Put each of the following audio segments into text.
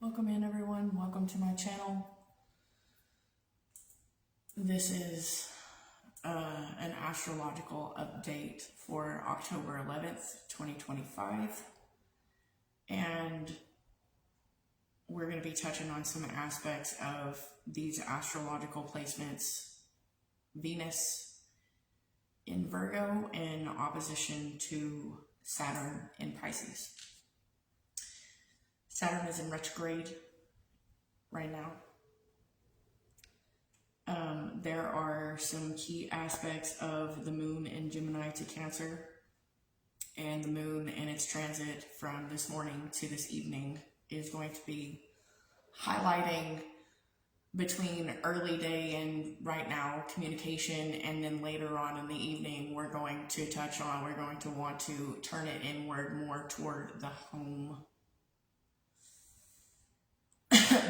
Welcome in, everyone. Welcome to my channel. This is an astrological update for October 11th, 2025. And we're going to be touching on some aspects of these astrological placements. Venus in Virgo in opposition to Saturn in Pisces. Saturn is in retrograde right now. There are some key aspects of the moon in Gemini to Cancer, and the moon in its transit from this morning to this evening is going to be highlighting between early day and right now communication, and then later on in the evening we're going to want to turn it inward more toward the home.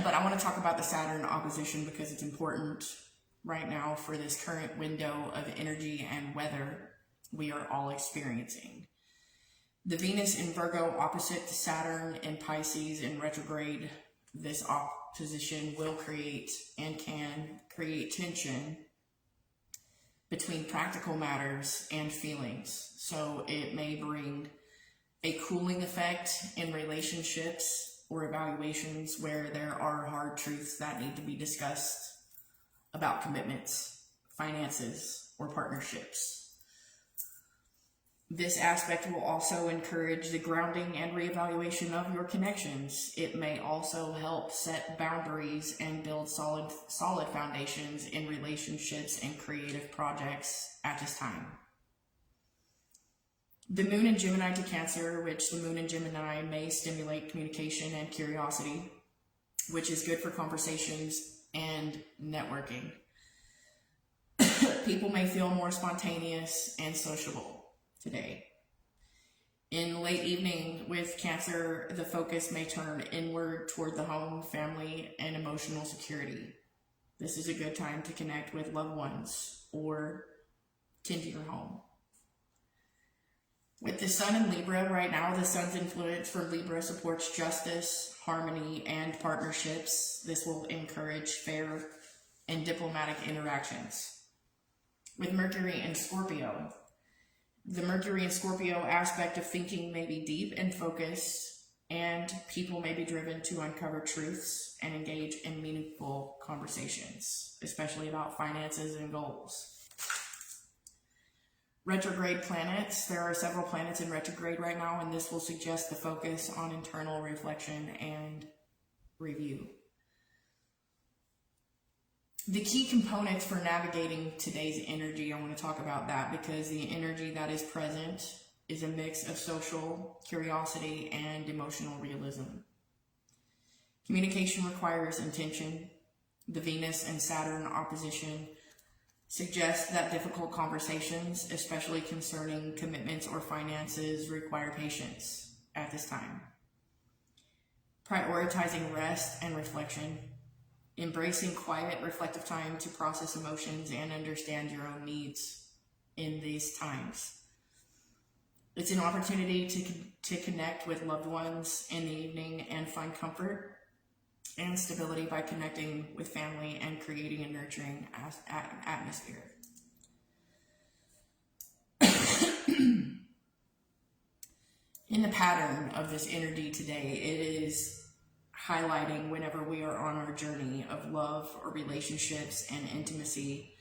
But I want to talk about the Saturn opposition because it's important right now for this current window of energy and weather we are all experiencing. The Venus in Virgo opposite to Saturn in Pisces in retrograde, this opposition will create and can create tension between practical matters and feelings. So it may bring a cooling effect in relationships or evaluations where there are hard truths that need to be discussed about commitments, finances, or partnerships. This aspect will also encourage the grounding and reevaluation of your connections. It may also help set boundaries and build solid foundations in relationships and creative projects at this time. The moon in Gemini to Cancer, which the moon in Gemini may stimulate communication and curiosity, which is good for conversations and networking. People may feel more spontaneous and sociable today. In late evening with Cancer, the focus may turn inward toward the home, family, and emotional security. This is a good time to connect with loved ones or tend to your home. With the Sun in Libra right now, the Sun's influence for Libra supports justice, harmony, and partnerships. This will encourage fair and diplomatic interactions. With Mercury in Scorpio, the Mercury in Scorpio aspect of thinking may be deep and focused, and people may be driven to uncover truths and engage in meaningful conversations, especially about finances and goals. Retrograde planets. There are several planets in retrograde right now, and this will suggest the focus on internal reflection and review. The key components for navigating today's energy, I want to talk about that because the energy that is present is a mix of social curiosity and emotional realism. Communication requires intention. The Venus and Saturn opposition suggests that difficult conversations, especially concerning commitments or finances, require patience at this time. Prioritizing rest and reflection. Embracing quiet, reflective time to process emotions and understand your own needs in these times. It's an opportunity to connect with loved ones in the evening and find comfort and stability by connecting with family and creating a nurturing atmosphere. In the pattern of this energy today, it is highlighting whenever we are on our journey of love or relationships and intimacy.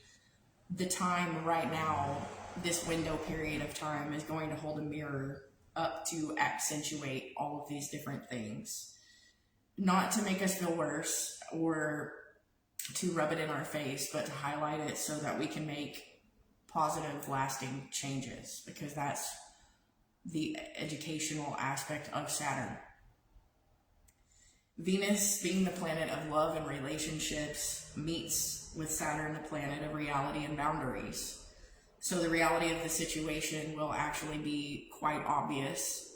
The time right now, this window period of time, is going to hold a mirror up to accentuate all of these different things. Not to make us feel worse or to rub it in our face, but to highlight it so that we can make positive, lasting changes, because that's the educational aspect of Saturn. Venus, being the planet of love and relationships, meets with Saturn, the planet of reality and boundaries. So the reality of the situation will actually be quite obvious,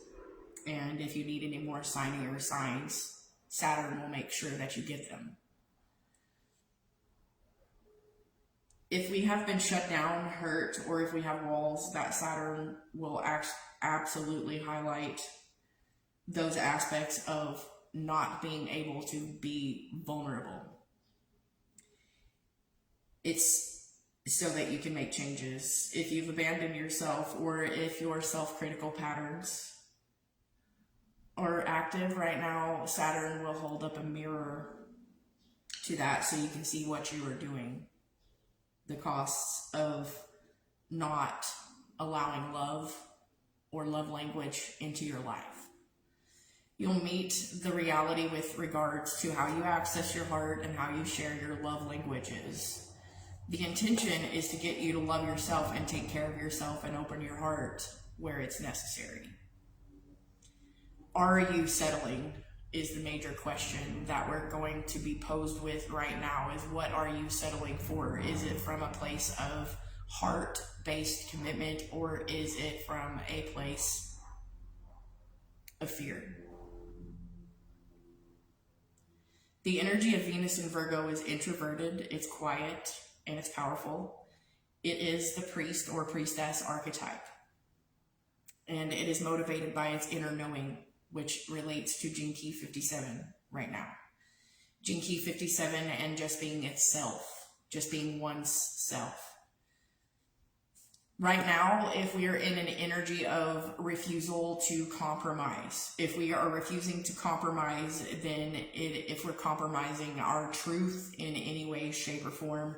and if you need any more signing or signs, Saturn will make sure that you get them. If we have been shut down, hurt, or if we have walls, that Saturn will absolutely highlight those aspects of not being able to be vulnerable. It's so that you can make changes. If you've abandoned yourself, or if your self-critical patterns are active right now, Saturn will hold up a mirror to that so you can see what you are doing. The costs of not allowing love or love language into your life. You'll meet the reality with regards to how you access your heart and how you share your love languages. The intention is to get you to love yourself and take care of yourself and open your heart where it's necessary. Are you settling is the major question that we're going to be posed with right now, is what are you settling for? Is it from a place of heart-based commitment, or is it from a place of fear? The energy of Venus in Virgo is introverted, it's quiet, and it's powerful. It is the priest or priestess archetype, and it is motivated by its inner knowing, which relates to Gene Key 57 right now. Gene Key 57 and just being itself, just being one's self. Right now, if we are in an energy of refusal to compromise, if we are refusing to compromise, then if we're compromising our truth in any way, shape, or form,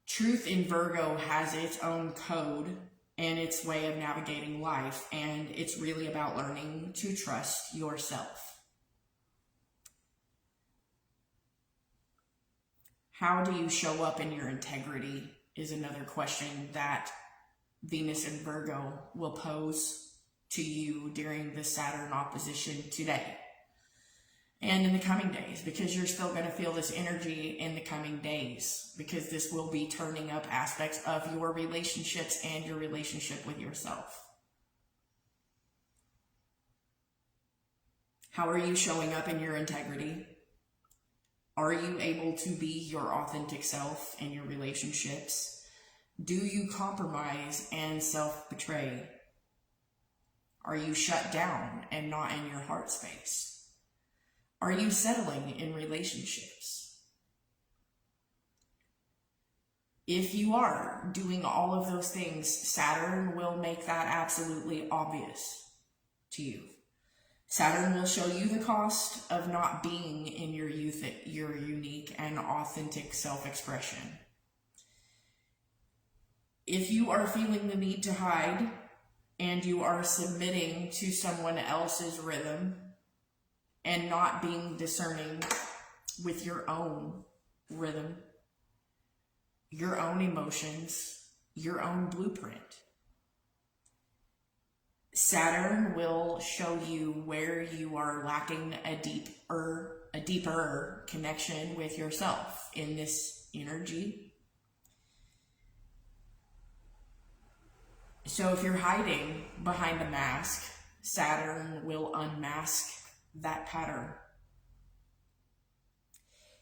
truth in Virgo has its own code and its way of navigating life, and it's really about learning to trust yourself. How do you show up in your integrity is another question that Venus in Virgo will pose to you during the Saturn opposition today and in the coming days, because you're still going to feel this energy in the coming days, because this will be turning up aspects of your relationships and your relationship with yourself. How are you showing up in your integrity? Are you able to be your authentic self in your relationships? Do you compromise and self-betray? Are you shut down and not in your heart space? Are you settling in relationships? If you are doing all of those things, Saturn will make that absolutely obvious to you. Saturn will show you the cost of not being in your unique and authentic self-expression. If you are feeling the need to hide and you are submitting to someone else's rhythm and not being discerning with your own rhythm, your own emotions, your own blueprint, Saturn will show you where you are lacking a deeper connection with yourself in this energy. So if you're hiding behind a mask, Saturn will unmask that pattern.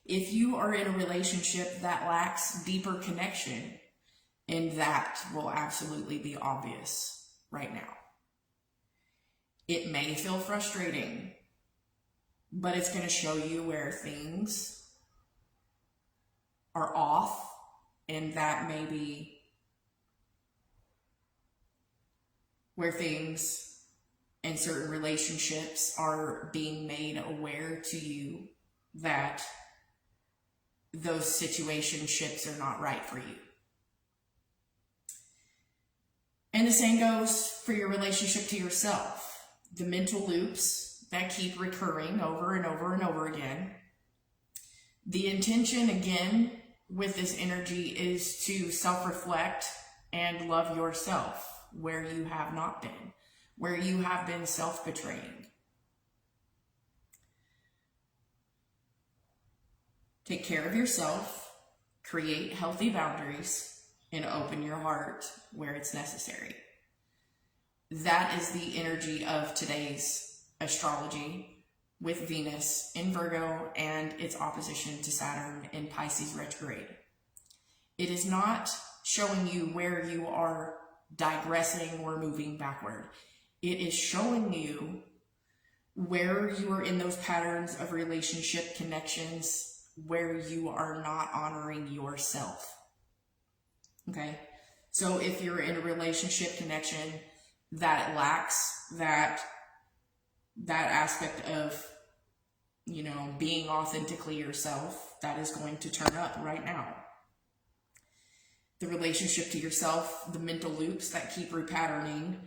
If you are in a relationship that lacks deeper connection, and that will absolutely be obvious right now. It may feel frustrating, but it's going to show you where things are off, and that may be where things and certain relationships are being made aware to you that those situationships are not right for you. And the same goes for your relationship to yourself. The mental loops that keep recurring over and over and over again. The intention, again, with this energy is to self-reflect and love yourself where you have not been, where you have been self-betraying. Take care of yourself, create healthy boundaries, and open your heart where it's necessary. That is the energy of today's astrology with Venus in Virgo and its opposition to Saturn in Pisces retrograde. It is not showing you where you are digressing or moving backward. It is showing you where you are in those patterns of relationship connections where you are not honoring yourself. Okay? So if you're in a relationship connection that lacks that aspect of, being authentically yourself, that is going to turn up right now. The relationship to yourself, the mental loops that keep repatterning,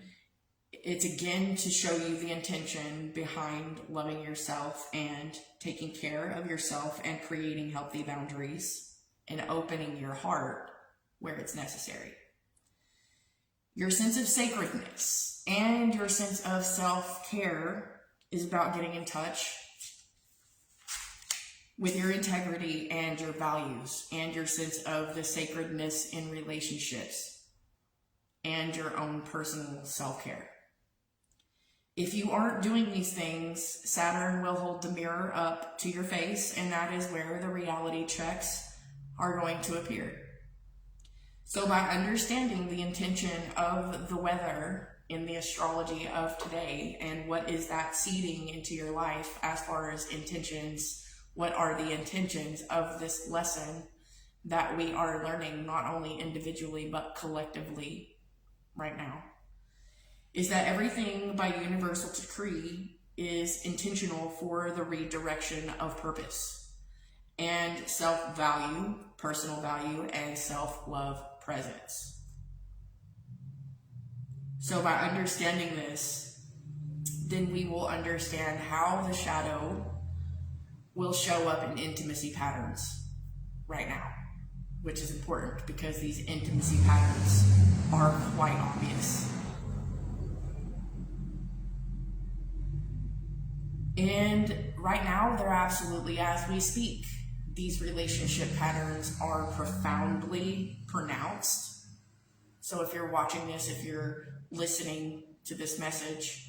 it's again to show you the intention behind loving yourself and taking care of yourself and creating healthy boundaries and opening your heart where it's necessary. Your sense of sacredness and your sense of self-care is about getting in touch with your integrity and your values and your sense of the sacredness in relationships and your own personal self-care. If you aren't doing these things, Saturn will hold the mirror up to your face, and that is where the reality checks are going to appear. So by understanding the intention of the weather in the astrology of today and what is that seeding into your life as far as intentions, what are the intentions of this lesson that we are learning not only individually but collectively right now, is that everything by universal decree is intentional for the redirection of purpose and self-value, personal value, and self-love presence. So by understanding this, then we will understand how the shadow will show up in intimacy patterns right now, which is important because these intimacy patterns are quite obvious. And right now, they're absolutely, as we speak, these relationship patterns are profoundly pronounced. So if you're watching this, if you're listening to this message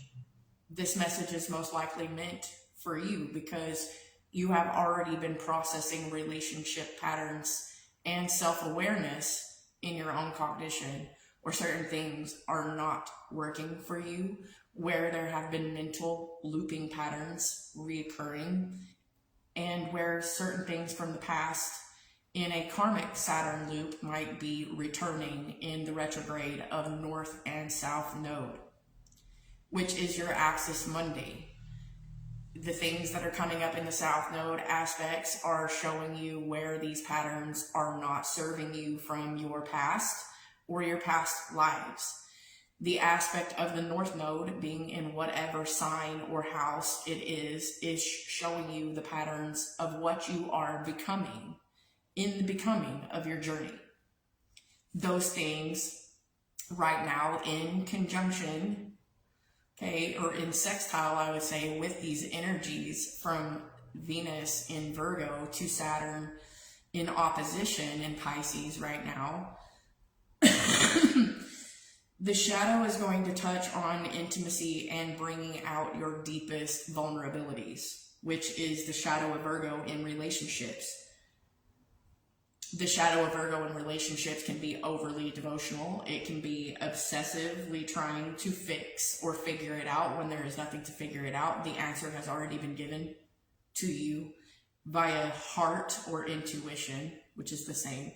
is most likely meant for you because you have already been processing relationship patterns and self-awareness in your own cognition where certain things are not working for you, where there have been mental looping patterns reoccurring, and where certain things from the past in a karmic Saturn loop might be returning in the retrograde of North and South Node, which is your axis Monday. The things that are coming up in the South Node aspects are showing you where these patterns are not serving you from your past or your past lives. The aspect of the North Node being in whatever sign or house it is showing you the patterns of what you are becoming in the becoming of your journey. Those things right now in conjunction, or in sextile, I would say, with these energies from Venus in Virgo to Saturn in opposition in Pisces right now, the shadow is going to touch on intimacy and bringing out your deepest vulnerabilities, which is the shadow of Virgo in relationships. The shadow of Virgo in relationships can be overly devotional. It can be obsessively trying to fix or figure it out when there is nothing to figure it out. The answer has already been given to you via heart or intuition, which is the same.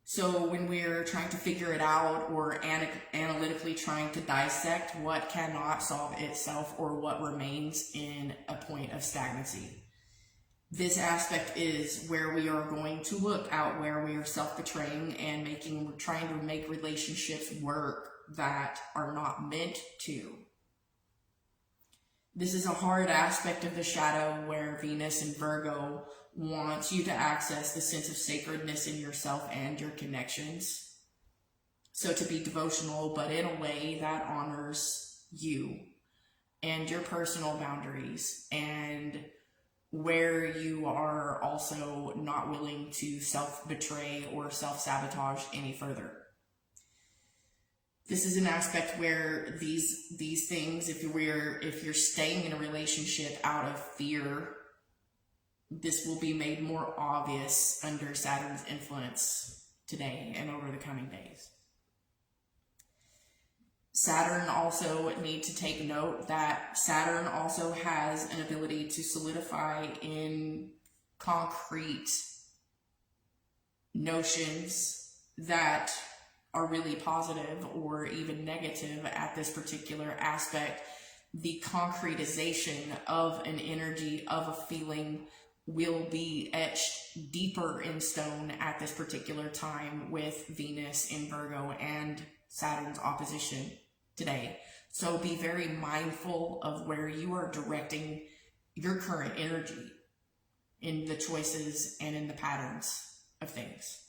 So when we're trying to figure it out or analytically trying to dissect what cannot solve itself or what remains in a point of stagnancy, this aspect is where we are going to look out where we are self-betraying and trying to make relationships work that are not meant to. This is a hard aspect of the shadow where Venus in Virgo wants you to access the sense of sacredness in yourself and your connections. So to be devotional, but in a way that honors you and your personal boundaries, and where you are also not willing to self-betray or self-sabotage any further. This is an aspect where these things, if you're staying in a relationship out of fear, this will be made more obvious under Saturn's influence today and over the coming days. Saturn also need to take note that Saturn also has an ability to solidify in concrete notions that are really positive or even negative at this particular aspect. The concretization of an energy, of a feeling, will be etched deeper in stone at this particular time with Venus in Virgo and Saturn's opposition today. So be very mindful of where you are directing your current energy in the choices and in the patterns of things.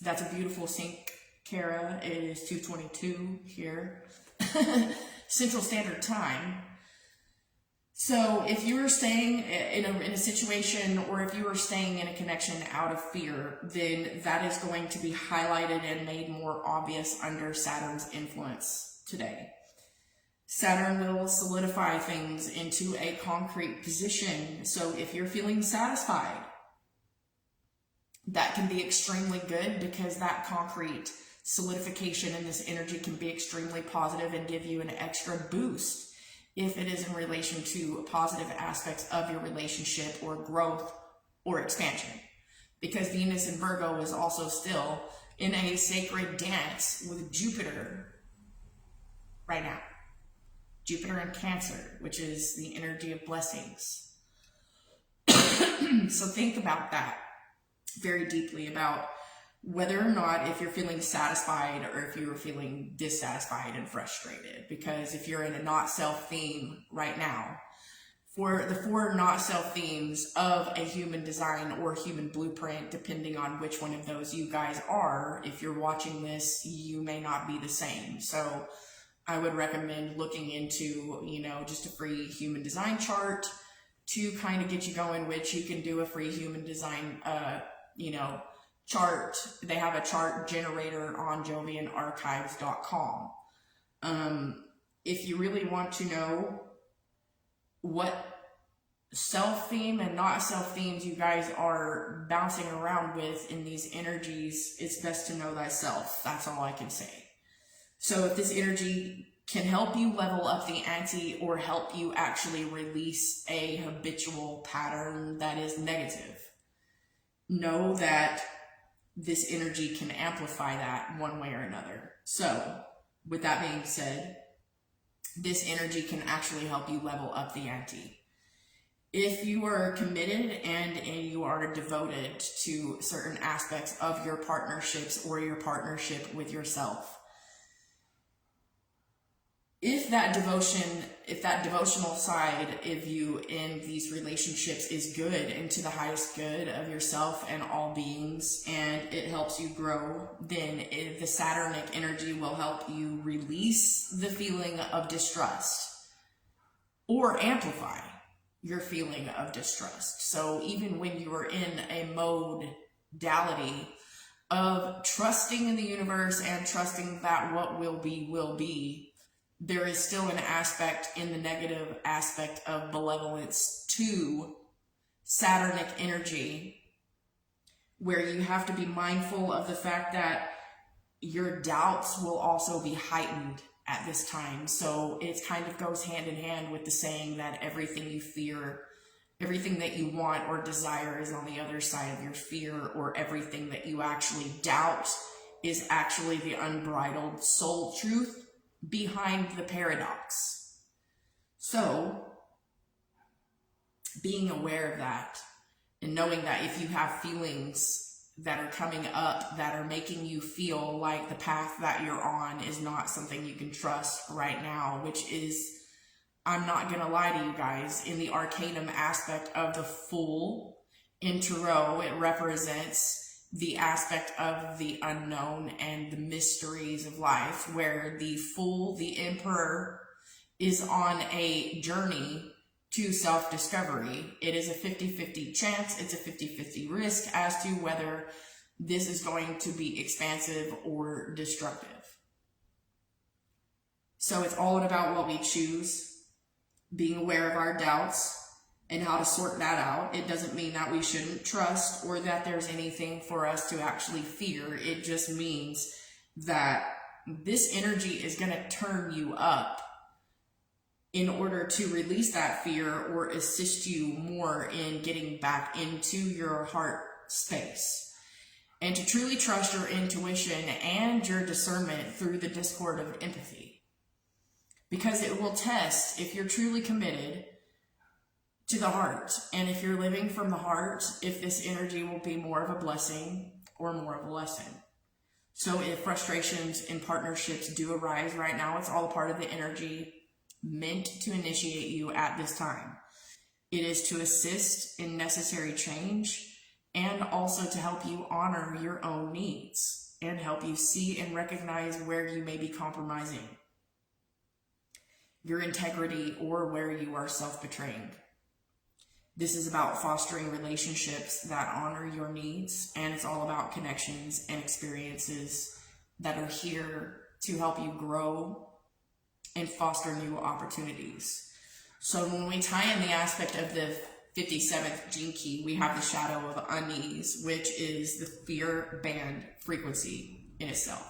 That's a beautiful sync, Kara. It is 2:22 here, Central Standard Time. So if you are staying in a situation, or if you are staying in a connection out of fear, then that is going to be highlighted and made more obvious under Saturn's influence today. Saturn will solidify things into a concrete position. So if you're feeling satisfied, that can be extremely good, because that concrete solidification in this energy can be extremely positive and give you an extra boost if it is in relation to positive aspects of your relationship or growth or expansion. Because Venus in Virgo is also still in a sacred dance with Jupiter right now. Jupiter in Cancer, which is the energy of blessings. So think about that very deeply, about whether or not, if you're feeling satisfied or if you're feeling dissatisfied and frustrated. Because if you're in a not self theme right now, for the 4 not self themes of a human design or human blueprint, depending on which one of those you guys are, if you're watching this, you may not be the same. So I would recommend looking into, just a free human design chart to kind of get you going, which you can do a free human design, chart. They have a chart generator on jovianarchives.com. If you really want to know what self-theme and not self-themes you guys are bouncing around with in these energies, it's best to know thyself. That's all I can say. So if this energy can help you level up the ante or help you actually release a habitual pattern that is negative, know that this energy can amplify that one way or another. So with that being said, this energy can actually help you level up the ante. If you are committed and you are devoted to certain aspects of your partnerships or your partnership with yourself, if that devotional side of you in these relationships is good and to the highest good of yourself and all beings, and it helps you grow, then the Saturnic energy will help you release the feeling of distrust or amplify your feeling of distrust. So even when you are in a modality of trusting in the universe and trusting that what will be, there is still an aspect in the negative aspect of malevolence to Saturnic energy, where you have to be mindful of the fact that your doubts will also be heightened at this time. So it kind of goes hand in hand with the saying that everything you fear, everything that you want or desire is on the other side of your fear, or everything that you actually doubt is actually the unbridled soul truth behind the paradox. So being aware of that and knowing that if you have feelings that are coming up that are making you feel like the path that you're on is not something you can trust right now, which is, I'm not gonna lie to you guys, in the Arcanum aspect of the Fool in Tarot, it represents the aspect of the unknown and the mysteries of life, where the Fool, the Emperor, is on a journey to self-discovery. It is a 50-50 chance, it's a 50-50 risk as to whether this is going to be expansive or destructive. So it's all about what we choose, being aware of our doubts, and how to sort that out. It doesn't mean that we shouldn't trust or that there's anything for us to actually fear. It just means that this energy is going to turn you up in order to release that fear or assist you more in getting back into your heart space and to truly trust your intuition and your discernment through the discord of empathy. Because it will test if you're truly committed to the heart, and if you're living from the heart, if this energy will be more of a blessing or more of a lesson. So if frustrations in partnerships do arise right now, it's all a part of the energy meant to initiate you at this time. It is to assist in necessary change and also to help you honor your own needs and help you see and recognize where you may be compromising your integrity or where you are self-betraying. This is about fostering relationships that honor your needs, and it's all about connections and experiences that are here to help you grow and foster new opportunities. So when we tie in the aspect of the 57th gene key, we have the shadow of unease, which is the fear band frequency in itself.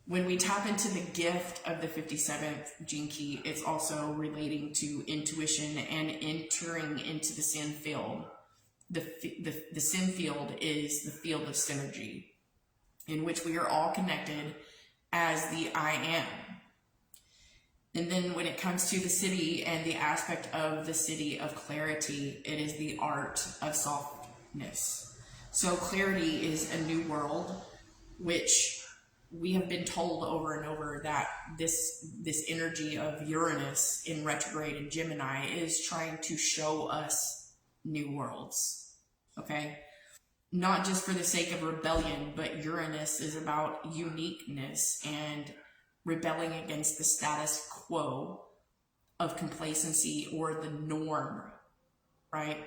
When we tap into the gift of the 57th gene key, it's also relating to intuition and entering into the sin field. The sin field is the field of synergy, in which we are all connected as the I am. And then when it comes to the city and the aspect of the city of clarity, it is the art of softness. So clarity is a new world, which we have been told over and over that this energy of Uranus in retrograde in Gemini is trying to show us new worlds, okay? Not just for the sake of rebellion, but Uranus is about uniqueness and rebelling against the status quo of complacency or the norm, right?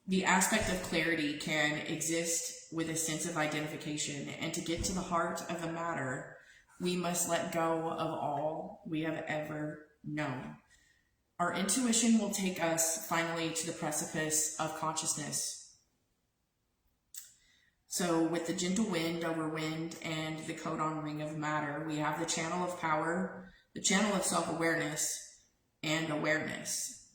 The aspect of clarity can exist with a sense of identification, and to get to the heart of the matter, we must let go of all we have ever known. Our intuition will take us finally to the precipice of consciousness. So with the gentle wind over wind and the codon ring of matter, we have the channel of power, the channel of self-awareness, and awareness.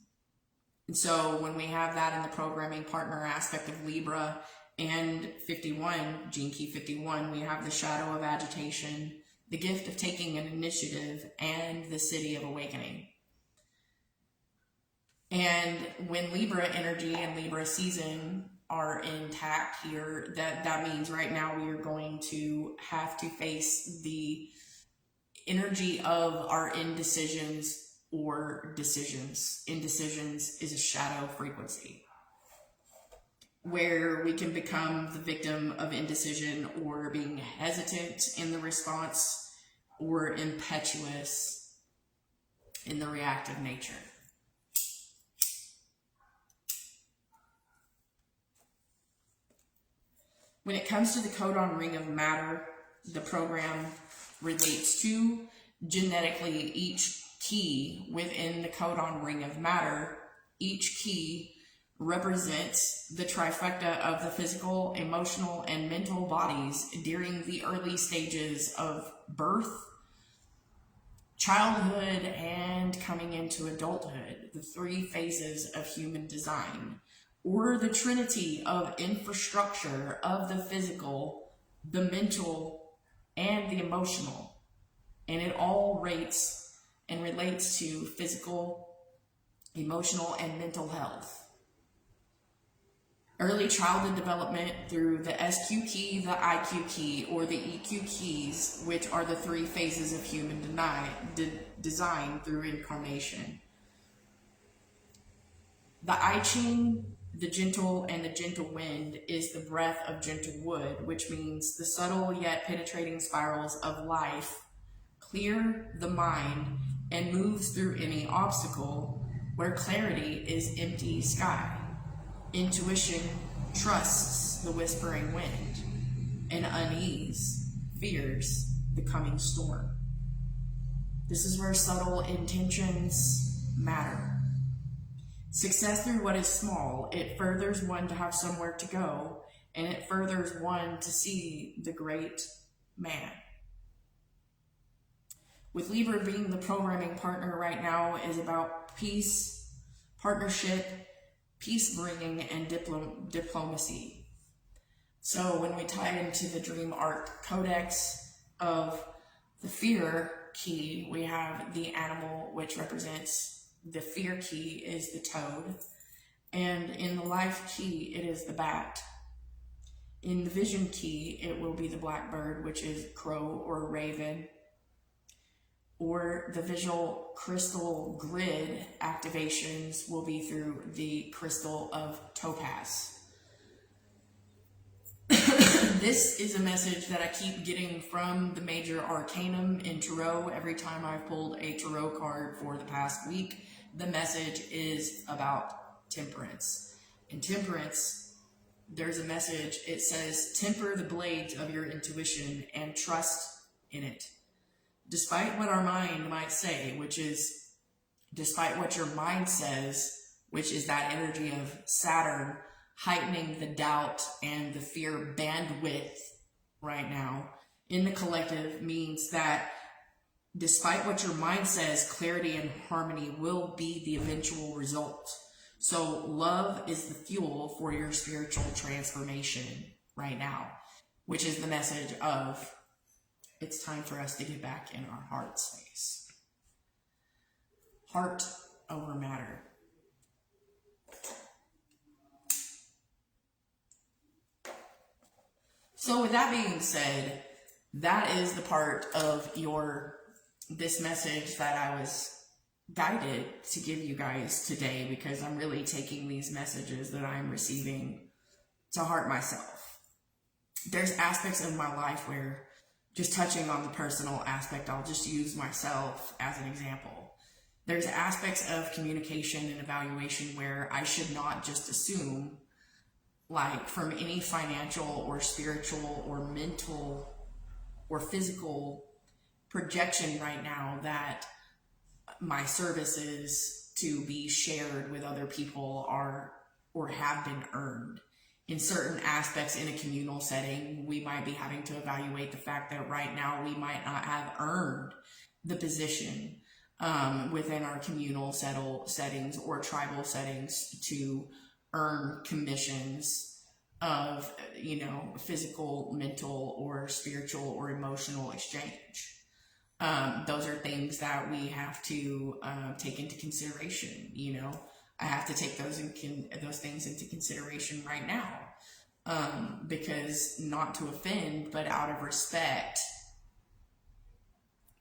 And so when we have that in the programming partner aspect of Libra and 51, gene key 51, we have the shadow of agitation, the gift of taking an initiative, and the city of awakening. And when Libra energy and Libra season are intact here, that means right now we are going to have to face the energy of our indecisions or decisions. Indecisions is a shadow frequency where we can become the victim of indecision or being hesitant in the response or impetuous in the reactive nature. When it comes to the codon ring of matter, the program relates to genetically each key within the codon ring of matter. Each key represents the trifecta of the physical, emotional, and mental bodies during the early stages of birth, childhood, and coming into adulthood, the three phases of human design, or the trinity of infrastructure of the physical, the mental, and the emotional. And it all rates and relates to physical, emotional, and mental health. Early childhood development through the SQ key, the IQ key, or the EQ keys, which are the three phases of human design through incarnation. The I Ching, the gentle, and the gentle wind is the breath of gentle wood, which means the subtle yet penetrating spirals of life clear the mind and moves through any obstacle, where clarity is empty sky. Intuition trusts the whispering wind, and unease fears the coming storm. This is where subtle intentions matter. Success through what is small, it furthers one to have somewhere to go, and it furthers one to see the great man. With Libra being the programming partner right now is about peace, partnership, peace bringing, and diplomacy. So when we tie into the Dream Arc Codex of the fear key, we have the animal, which represents the fear key is the toad. And in the life key, it is the bat. In the vision key, it will be the blackbird, which is crow or raven. Or the visual crystal grid activations will be through the crystal of topaz. This is a message that I keep getting from the major arcanum in Tarot. Every time I've pulled a Tarot card for the past week, the message is about temperance. In temperance, there's a message. It says, temper the blades of your intuition and trust in it. Despite what our mind might say, which is, despite what your mind says, which is that energy of Saturn heightening the doubt and the fear bandwidth right now in the collective, means that despite what your mind says, clarity and harmony will be the eventual result. So love is the fuel for your spiritual transformation right now, which is the message of it's time for us to get back in our heart space. Heart over matter. So with that being said, that is the part of this message that I was guided to give you guys today, because I'm really taking these messages that I'm receiving to heart myself. There's aspects of my life where, just touching on the personal aspect, I'll just use myself as an example. There's aspects of communication and evaluation where I should not just assume, like from any financial or spiritual or mental or physical projection right now, that my services to be shared with other people are or have been earned. In certain aspects in a communal setting, we might be having to evaluate the fact that right now we might not have earned the position within our communal settings or tribal settings to earn commissions of, physical, mental, or spiritual or emotional exchange. Those are things that we have to take into consideration. I have to take those things into consideration right now, because not to offend, but out of respect,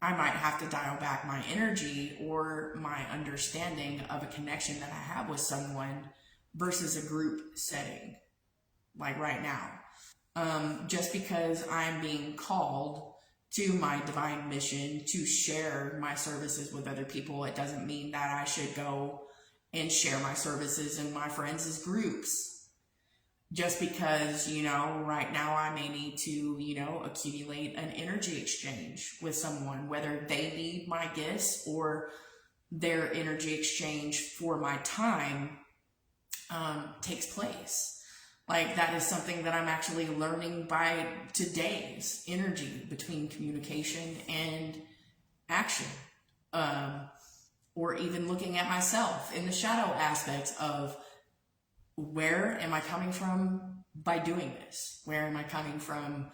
I might have to dial back my energy or my understanding of a connection that I have with someone versus a group setting, like right now. Just because I'm being called to my divine mission to share my services with other people, it doesn't mean that I should go and share my services and my friends' groups. Just because, right now I may need to, accumulate an energy exchange with someone, whether they need my gifts or their energy exchange for my time takes place. Like, that is something that I'm actually learning by today's energy between communication and action. Or even looking at myself in the shadow aspects of, where am I coming from by doing this? Where am I coming from?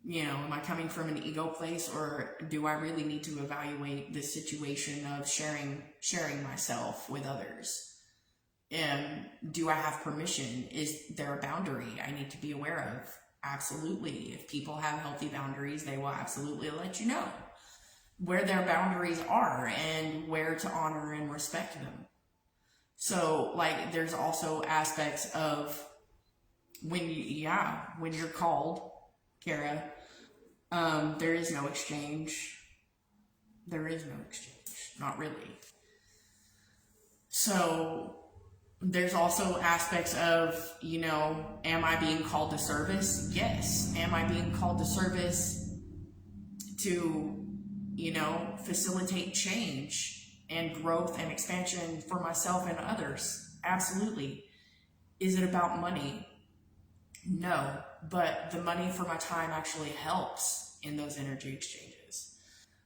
Am I coming from an ego place, or do I really need to evaluate this situation of sharing myself with others? And do I have permission? Is there a boundary I need to be aware of? Absolutely. If people have healthy boundaries, they will absolutely let you know where their boundaries are and where to honor and respect them. So, there's also aspects of when you're called, Kara, there is no exchange. There is no exchange. Not really. So, there's also aspects of, am I being called to service? Yes. Am I being called to service to, facilitate change and growth and expansion for myself and others? Absolutely. Is it about money? No, but the money for my time actually helps in those energy exchanges.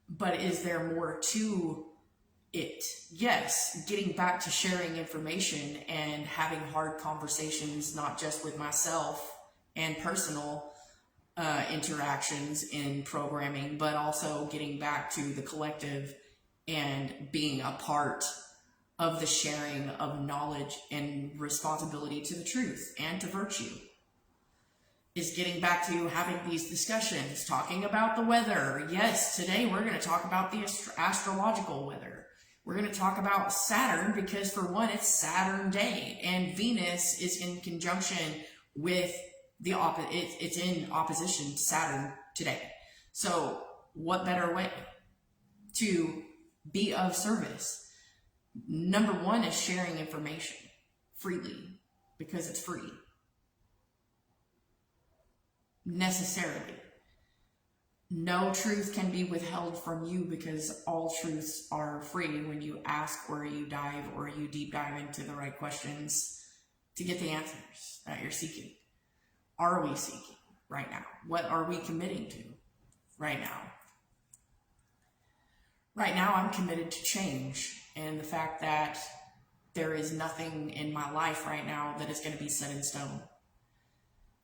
But is there more to it? Yes, getting back to sharing information and having hard conversations, not just with myself and personal interactions in programming, but also getting back to the collective and being a part of the sharing of knowledge and responsibility to the truth and to virtue. Is getting back to having these discussions, talking about the weather. Yes, today we're going to talk about the astrological weather. We're going to talk about Saturn because, for one, it's Saturn Day, and Venus is in conjunction with the it's in opposition to Saturn today. So what better way to be of service? Number one is sharing information freely, because it's free. Necessarily. No truth can be withheld from you, because all truths are free when you ask, or you dive, or you deep dive into the right questions to get the answers that you're seeking. Are we seeking right now? What are we committing to right now? Right now, I'm committed to change, and the fact that there is nothing in my life right now that is going to be set in stone.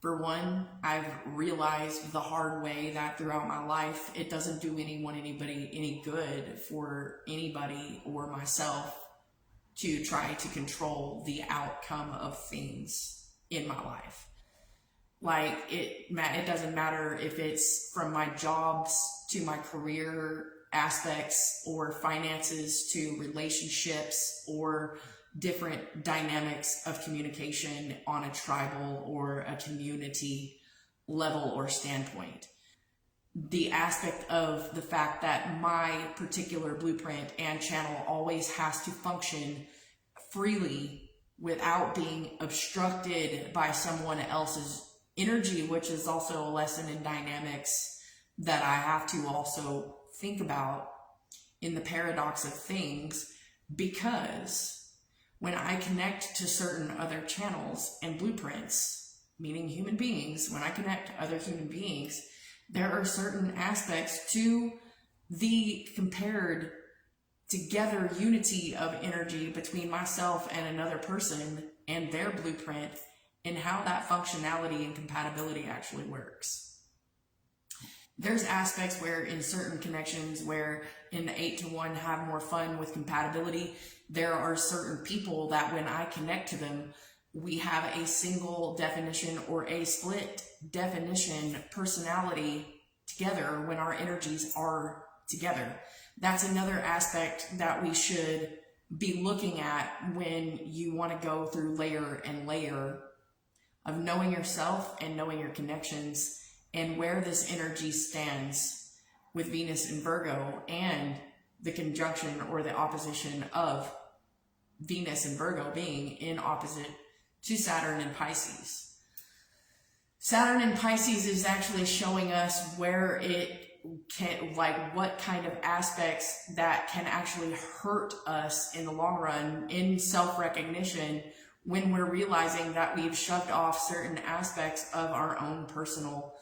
For one, I've realized the hard way that throughout my life, it doesn't do anybody any good for anybody or myself to try to control the outcome of things in my life. Like, it doesn't matter if it's from my jobs to my career aspects, or finances to relationships, or different dynamics of communication on a tribal or a community level or standpoint. The aspect of the fact that my particular blueprint and channel always has to function freely without being obstructed by someone else's energy, which is also a lesson in dynamics that I have to also think about in the paradox of things, because when I connect to certain other channels and blueprints, meaning human beings, when I connect to other human beings, there are certain aspects to the compared together unity of energy between myself and another person and their blueprint, and how that functionality and compatibility actually works. There's aspects where in certain connections where in the 8-to-1 have more fun with compatibility. There are certain people that when I connect to them, we have a single definition or a split definition personality together when our energies are together. That's another aspect that we should be looking at when you want to go through layer and layer of knowing yourself and knowing your connections, and where this energy stands with Venus in Virgo, and the conjunction or the opposition of Venus and Virgo being in opposite to Saturn and Pisces. Saturn in Pisces is actually showing us where it can, like what kind of aspects that can actually hurt us in the long run in self-recognition, when we're realizing that we've shoved off certain aspects of our own personal,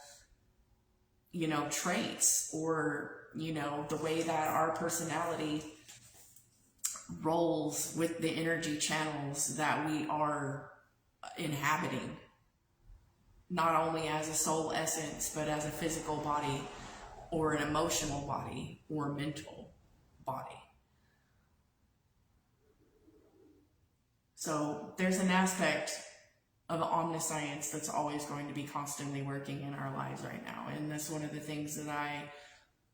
traits, or, the way that our personality rolls with the energy channels that we are inhabiting, not only as a soul essence, but as a physical body, or an emotional body, or mental body. So there's an aspect of omniscience that's always going to be constantly working in our lives right now. And that's one of the things that I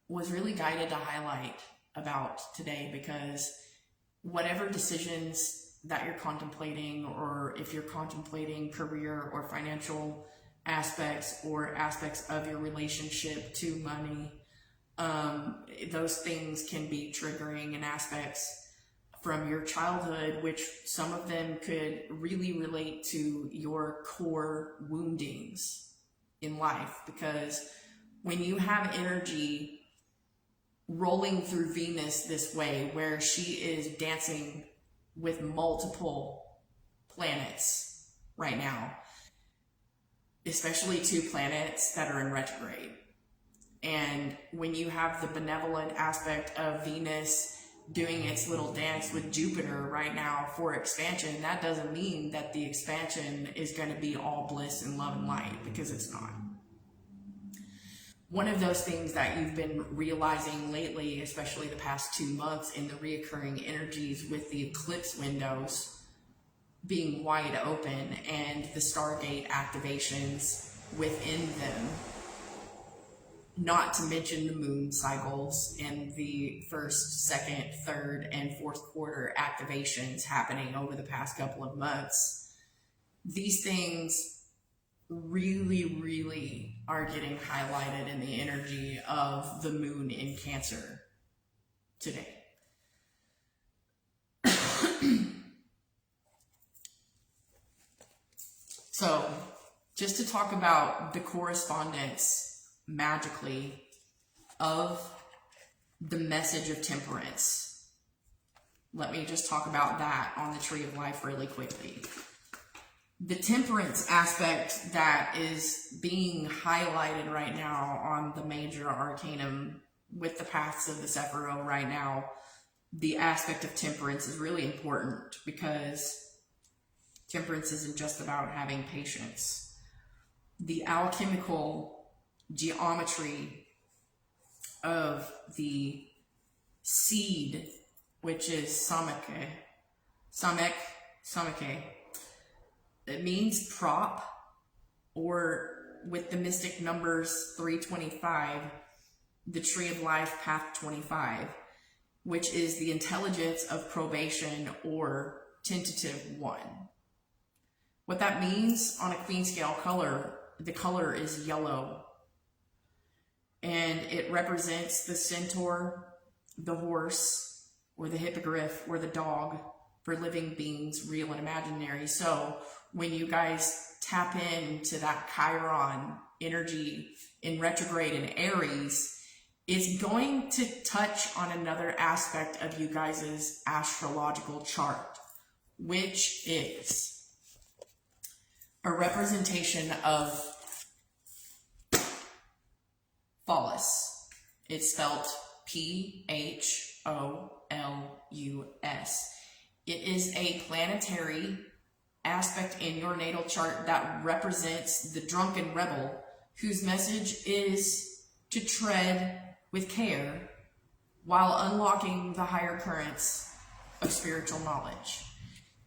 was really guided to highlight about today, because whatever decisions that you're contemplating, or if you're contemplating career or financial aspects, or aspects of your relationship to money, those things can be triggering, and aspects from your childhood, which some of them could really relate to your core woundings in life. Because when you have energy rolling through Venus this way, where she is dancing with multiple planets right now, especially two planets that are in retrograde. And when you have the benevolent aspect of Venus doing its little dance with Jupiter right now for expansion, that doesn't mean that the expansion is going to be all bliss and love and light, because it's not. One of those things that you've been realizing lately, especially the past 2 months, in the reoccurring energies with the eclipse windows being wide open and the Stargate activations within them, not to mention the moon cycles and the first, second, third, and fourth quarter activations happening over the past couple of months. These things really, really are getting highlighted in the energy of the moon in Cancer today. So, just to talk about the correspondence magically of the message of temperance. Let me just talk about that on the Tree of Life really quickly. The temperance aspect that is being highlighted right now on the major arcanum with the paths of the Sephiroth right now, the aspect of temperance is really important, because temperance isn't just about having patience. The alchemical geometry of the seed, which is Samek, it means prop, or with the mystic numbers 325, the Tree of Life, path 25, which is the intelligence of probation or tentative 1. What that means on a queen scale color, the color is yellow. And it represents the centaur, the horse, or the hippogriff, or the dog for living beings, real and imaginary. So when you guys tap into that Chiron energy in retrograde in Aries, it's going to touch on another aspect of you guys' astrological chart, which is a representation of Phallus. It's spelled Pholus. It is a planetary aspect in your natal chart that represents the drunken rebel, whose message is to tread with care while unlocking the higher currents of spiritual knowledge.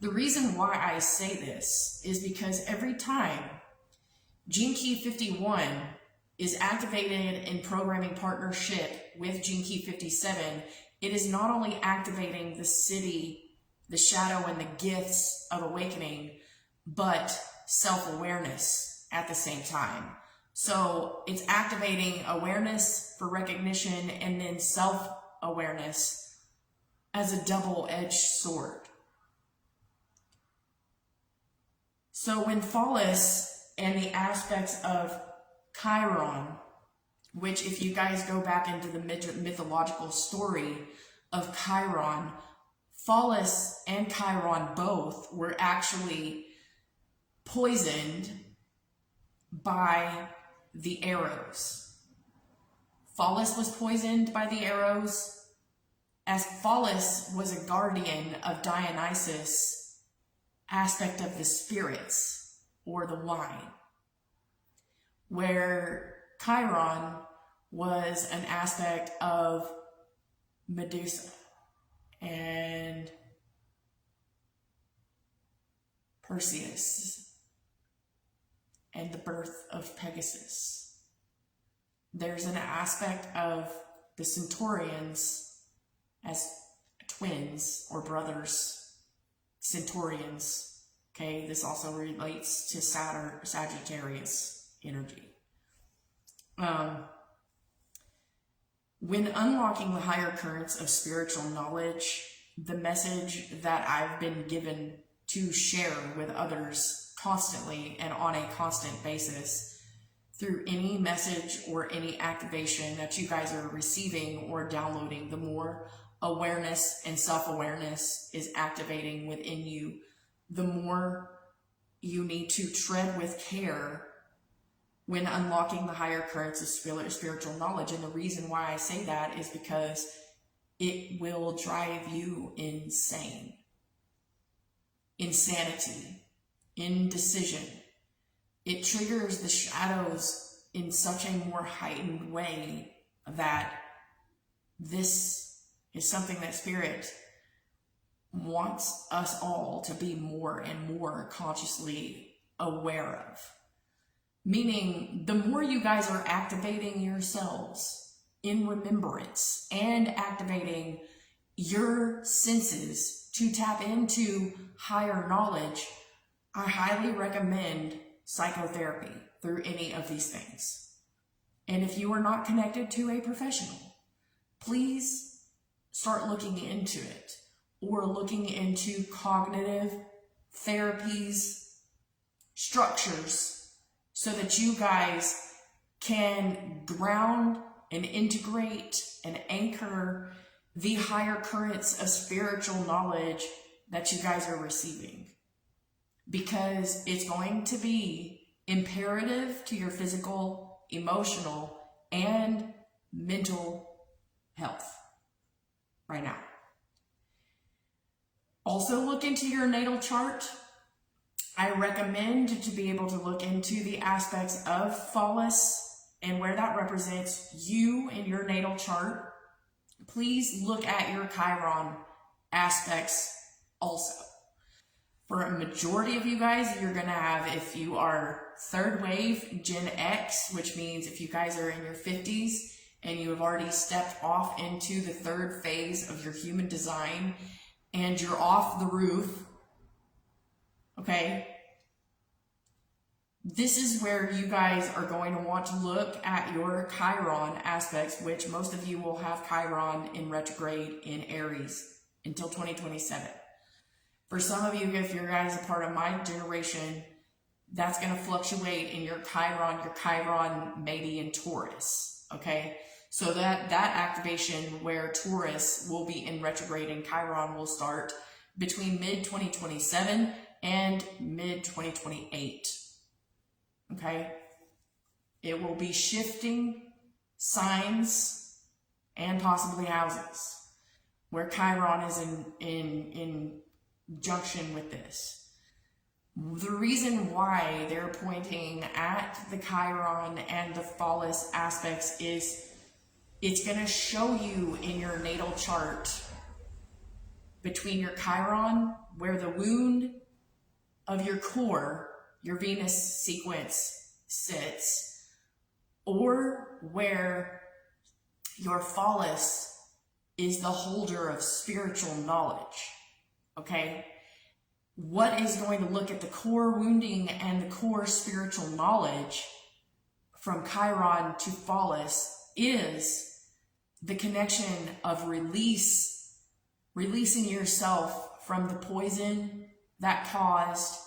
The reason why I say this is because every time Gene Key 51 is activated in programming partnership with Gene Key 57, it is not only activating the city, the shadow, and the gifts of awakening, but self-awareness at the same time. So it's activating awareness for recognition and then self-awareness as a double-edged sword. So when Phallus and the aspects of Chiron, which if you guys go back into the mythological story of Chiron, Phallus and Chiron both were actually poisoned by the arrows. Phallus was poisoned by the arrows, as Phallus was a guardian of Dionysus, aspect of the spirits or the wine, where Chiron was an aspect of Medusa and Perseus and the birth of Pegasus. There's an aspect of the Centaurians as twins or brothers, Centaurians. Okay, this also relates to Saturn, Sagittarius energy. When unlocking the higher currents of spiritual knowledge, the message that I've been given to share with others constantly and on a constant basis through any message or any activation that you guys are receiving or downloading, the more awareness and self-awareness is activating within you, the more you need to tread with care when unlocking the higher currents of spiritual knowledge. And the reason why I say that is because it will drive you insane. Insanity, indecision. It triggers the shadows in such a more heightened way that this is something that Spirit wants us all to be more and more consciously aware of. Meaning, the more you guys are activating yourselves in remembrance and activating your senses to tap into higher knowledge, I highly recommend psychotherapy through any of these things. And if you are not connected to a professional, please start looking into it, or looking into cognitive therapies, structures, so that you guys can ground and integrate and anchor the higher currents of spiritual knowledge that you guys are receiving. Because it's going to be imperative to your physical, emotional, and mental health right now. Also, look into your natal chart. I recommend to be able to look into the aspects of phallus and where that represents you in your natal chart. Please look at your Chiron aspects also. For a majority of you guys, you're going to have, if you are third wave Gen X, which means if you guys are in your 50s and you have already stepped off into the third phase of your human design and you're off the roof, okay, this is where you guys are going to want to look at your Chiron aspects, which most of you will have Chiron in retrograde in Aries until 2027. For some of you, if you're guys a part of my generation, that's going to fluctuate in your Chiron maybe in Taurus, okay? So that activation where Taurus will be in retrograde and Chiron will start between mid-2027 and mid-2028, okay? It will be shifting signs and possibly houses where Chiron is in junction with this. The reason why they're pointing at the Chiron and the phallus aspects is it's going to show you in your natal chart between your Chiron, where the wound of your core, your Venus sequence sits, or where your phallus is the holder of spiritual knowledge. Okay, what is going to look at the core wounding and the core spiritual knowledge from Chiron to phallus is the connection of releasing yourself from the poison that caused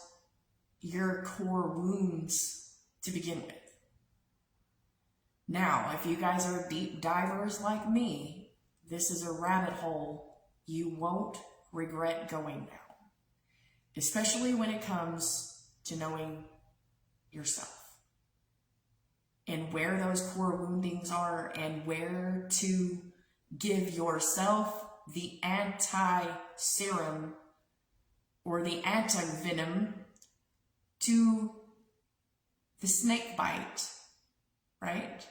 your core wounds to begin with. Now, if you guys are deep divers like me, this is a rabbit hole you won't regret going down, especially when it comes to knowing yourself and where those core woundings are and where to give yourself the anti-serum or the anti-venom to the snake bite, right?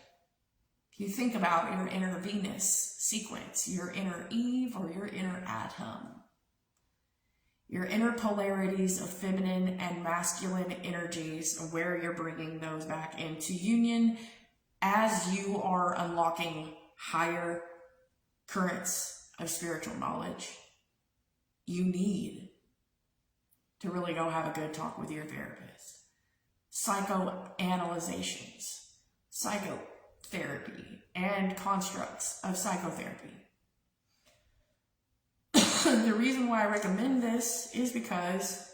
If you think about your inner Venus sequence, your inner Eve or your inner Adam, your inner polarities of feminine and masculine energies, and where you're bringing those back into union as you are unlocking higher currents of spiritual knowledge, you need to really go have a good talk with your therapist. Psychoanalyzations, psychotherapy, and constructs of psychotherapy. The reason why I recommend this is because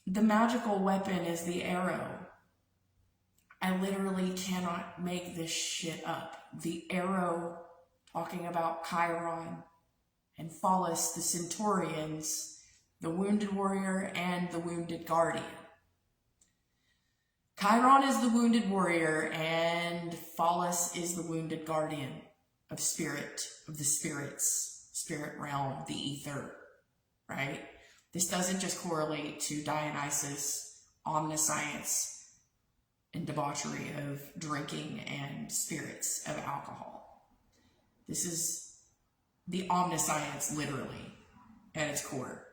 the magical weapon is the arrow. I literally cannot make this shit up. The arrow, talking about Chiron and phallus, the centurions, the wounded warrior, and the wounded guardian. Chiron is the wounded warrior, and Phallus is the wounded guardian of spirit, of the spirits, spirit realm, the ether, right? This doesn't just correlate to Dionysus, omniscience, and debauchery of drinking and spirits of alcohol. This is the omniscience, literally, at its core,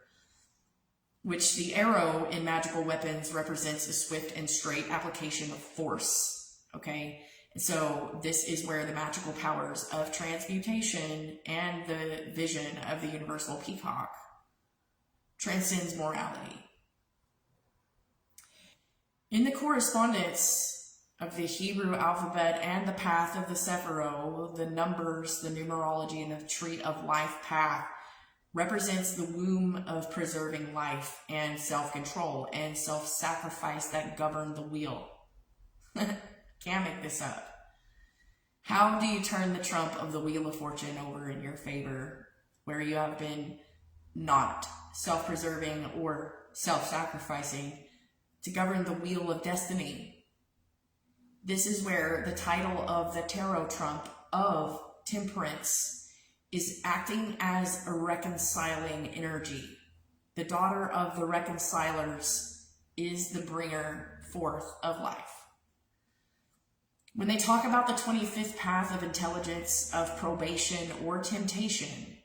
which the arrow in magical weapons represents a swift and straight application of force, okay? And so this is where the magical powers of transmutation and the vision of the universal peacock transcends morality. In the correspondence of the Hebrew alphabet and the path of the Sephiro, the numbers, the numerology, and the tree of life path represents the womb of preserving life and self-control and self-sacrifice that govern the wheel. Can't make this up. How do you turn the trump of the wheel of fortune over in your favor, where you have been not self-preserving or self-sacrificing to govern the wheel of destiny? This is where the title of the tarot trump of temperance is acting as a reconciling energy. The daughter of the reconcilers is the bringer forth of life. When they talk about the 25th path of intelligence, of probation or temptation,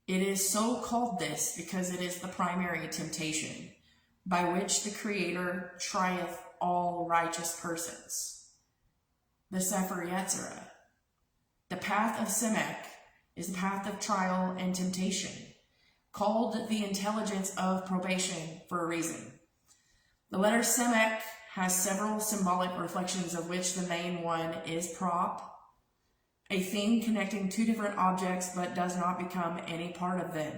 it is so called this because it is the primary temptation by which the Creator trieth all righteous persons. The Sefer Yetzirah. The path of Semek is the path of trial and temptation, called the intelligence of probation for a reason. The letter Semek has several symbolic reflections, of which the main one is prop, a thing connecting two different objects but does not become any part of them.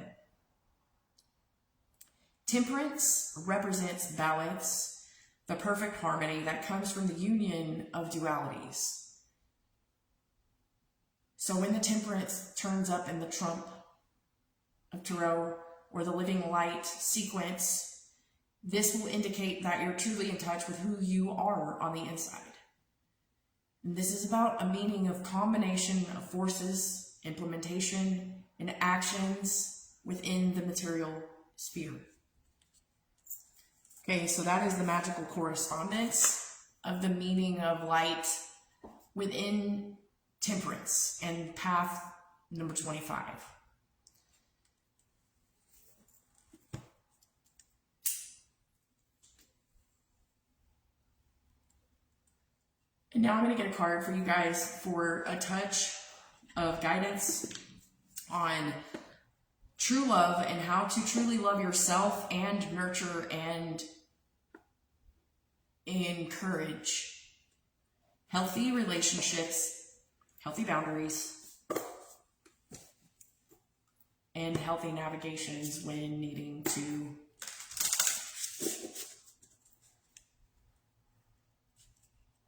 Temperance represents balance, the perfect harmony that comes from the union of dualities. So when the temperance turns up in the trump of tarot or the living light sequence, this will indicate that you're truly in touch with who you are on the inside. And this is about a meaning of combination of forces, implementation, and actions within the material sphere. Okay, so that is the magical correspondence of the meaning of light within temperance and path number 25. And now I'm going to get a card for you guys for a touch of guidance on true love and how to truly love yourself and nurture and encourage healthy relationships, healthy boundaries, and healthy navigations when needing to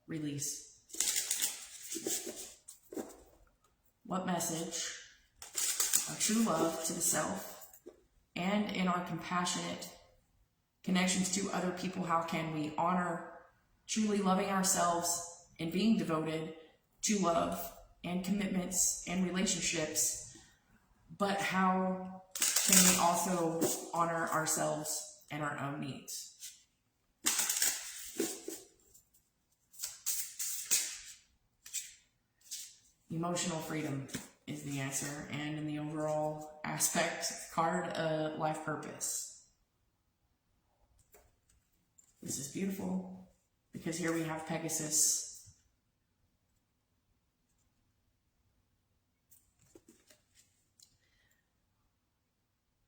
release. What message of true love to the self and in our compassionate connections to other people, how can we honor truly loving ourselves and being devoted to love and commitments and relationships, but how can we also honor ourselves and our own needs? Emotional freedom is the answer, and in the overall aspect card, life purpose. This is beautiful because here we have Pegasus.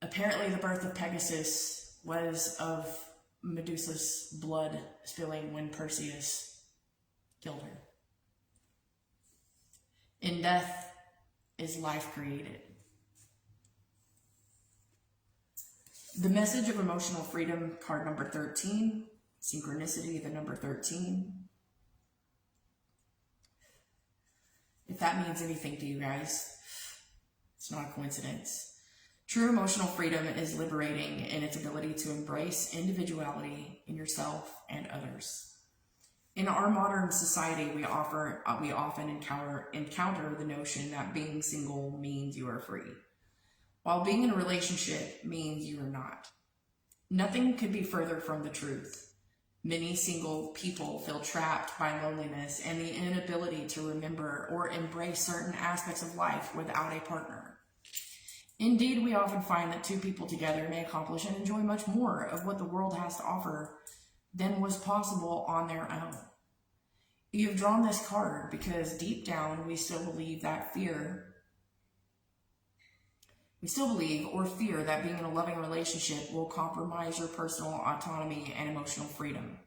Apparently the birth of Pegasus was of Medusa's blood spilling when Perseus killed her. In death is life created. The message of emotional freedom, card number 13, synchronicity, the number 13. If that means anything to you guys, it's not a coincidence. True emotional freedom is liberating in its ability to embrace individuality in yourself and others. In our modern society, we often encounter the notion that being single means you are free, while being in a relationship means you are not. Nothing could be further from the truth. Many single people feel trapped by loneliness and the inability to remember or embrace certain aspects of life without a partner. Indeed, we often find that two people together may accomplish and enjoy much more of what the world has to offer than was possible on their own. You've drawn this card because deep down we still believe or fear that being in a loving relationship will compromise your personal autonomy and emotional freedom.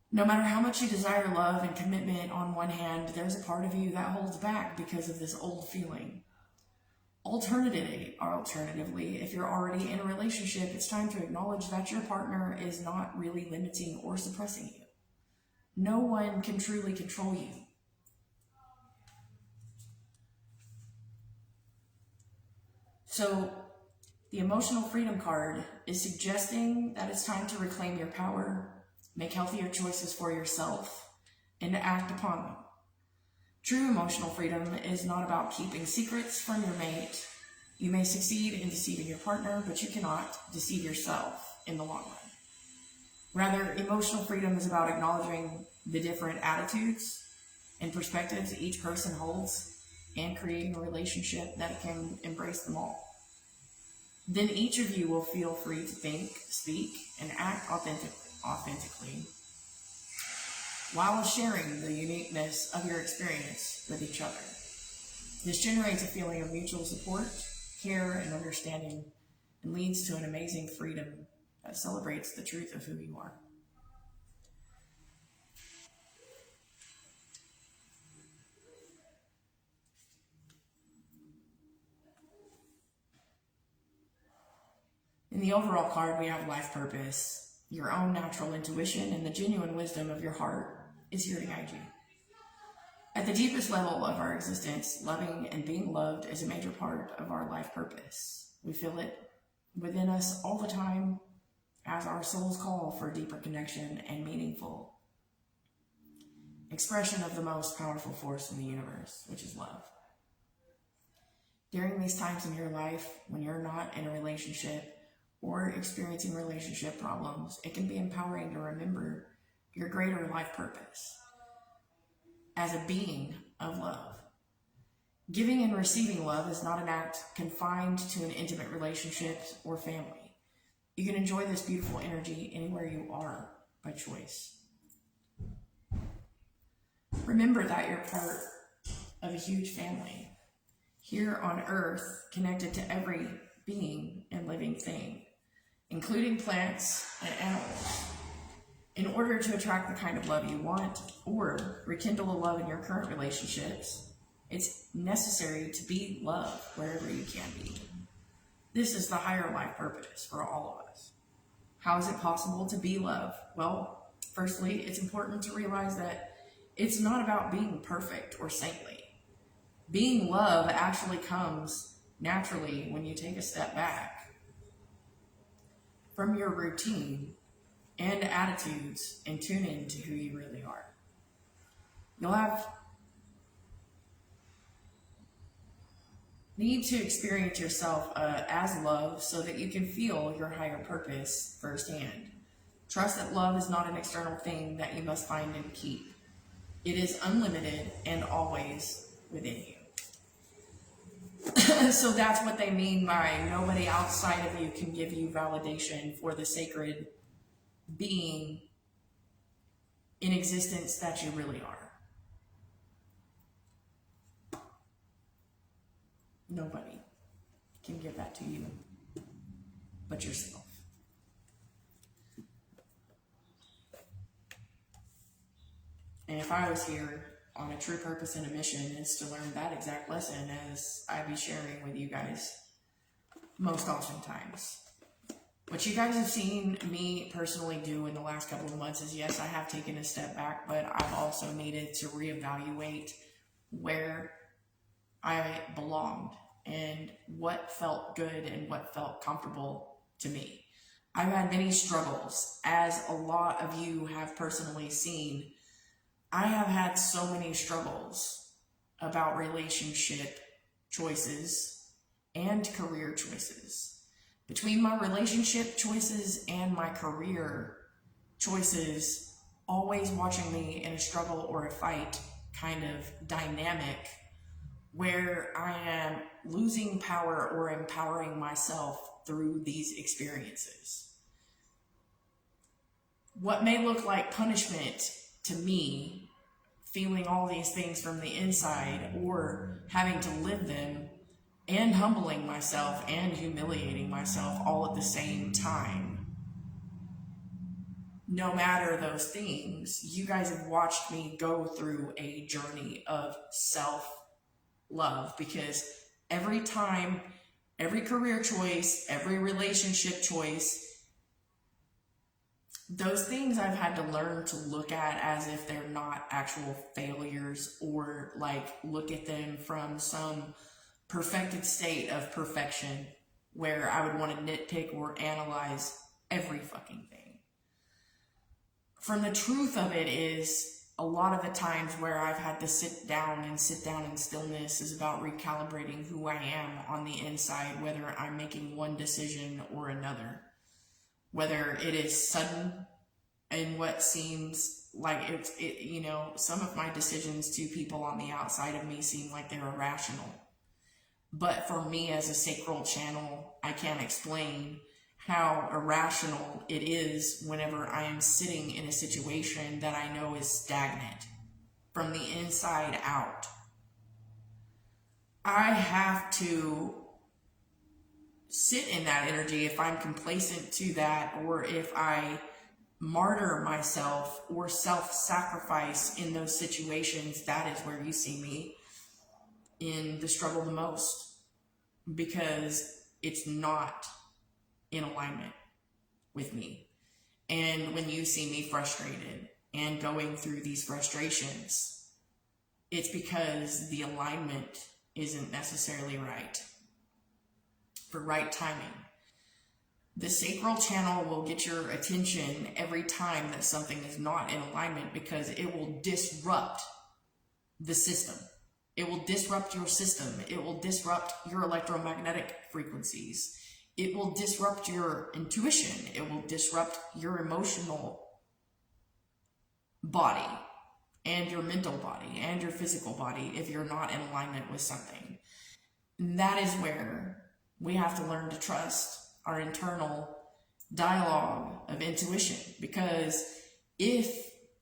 No matter how much you desire love and commitment on one hand, there's a part of you that holds back because of this old feeling. Alternatively, if you're already in a relationship, it's time to acknowledge that your partner is not really limiting or suppressing you. No one can truly control you. So, the emotional freedom card is suggesting that it's time to reclaim your power, make healthier choices for yourself, and to act upon them. True emotional freedom is not about keeping secrets from your mate. You may succeed in deceiving your partner, but you cannot deceive yourself in the long run. Rather, emotional freedom is about acknowledging the different attitudes and perspectives each person holds and creating a relationship that can embrace them all. Then each of you will feel free to think, speak, and act authentically while sharing the uniqueness of your experience with each other. This generates a feeling of mutual support, care, and understanding, and leads to an amazing freedom that celebrates the truth of who you are. In the overall card, we have life purpose. Your own natural intuition and the genuine wisdom of your heart is here to guide you. At the deepest level of our existence, loving and being loved is a major part of our life purpose. We feel it within us all the time as our souls call for deeper connection and meaningful expression of the most powerful force in the universe, which is love. During these times in your life, when you're not in a relationship or experiencing relationship problems, it can be empowering to remember your greater life purpose as a being of love. Giving and receiving love is not an act confined to an intimate relationship or family. You can enjoy this beautiful energy anywhere you are by choice. Remember that you're part of a huge family here on earth, connected to every being and living thing, including plants and animals. In order to attract the kind of love you want or rekindle the love in your current relationships, it's necessary to be love wherever you can be. This is the higher life purpose for all of us. How is it possible to be love? Well, firstly, it's important to realize that it's not about being perfect or saintly. Being love actually comes naturally when you take a step back from your routine and attitudes and tune in to who you really are. You'll need to experience yourself as love so that you can feel your higher purpose firsthand. Trust that love is not an external thing that you must find and keep. It is unlimited and always within you. So that's what they mean by nobody outside of you can give you validation for the sacred being in existence that you really are. Nobody can give that to you but yourself. And if I was here on a true purpose and a mission, is to learn that exact lesson as I be sharing with you guys most oftentimes. What you guys have seen me personally do in the last couple of months is, yes, I have taken a step back, but I've also needed to reevaluate where I belonged and what felt good and what felt comfortable to me. I've had many struggles, as a lot of you have personally seen. I have had so many struggles about relationship choices and career choices. Between my relationship choices and my career choices, always watching me in a struggle or a fight kind of dynamic where I am losing power or empowering myself through these experiences. What may look like punishment to me, feeling all these things from the inside or having to live them, and humbling myself and humiliating myself all at the same time. No matter those things, you guys have watched me go through a journey of self-love, because every time, every career choice, every relationship choice, those things I've had to learn to look at as if they're not actual failures, or like look at them from some perfected state of perfection where I would want to nitpick or analyze every fucking thing. From the truth of it is, a lot of the times where I've had to sit down in stillness is about recalibrating who I am on the inside, whether I'm making one decision or another. Whether it is sudden and what seems like some of my decisions to people on the outside of me seem like they're irrational. But for me as a sacral channel, I can't explain how irrational it is whenever I am sitting in a situation that I know is stagnant from the inside out. I have to sit in that energy if I'm complacent to that, or if I martyr myself or self-sacrifice in those situations. That is where you see me in the struggle the most, because it's not in alignment with me. And when you see me frustrated and going through these frustrations, it's because the alignment isn't necessarily right. For right timing. The sacral channel will get your attention every time that something is not in alignment, because it will disrupt the system. It will disrupt your system. It will disrupt your electromagnetic frequencies. It will disrupt your intuition. It will disrupt your emotional body and your mental body and your physical body if you're not in alignment with something. And that is where we have to learn to trust our internal dialogue of intuition. Because if,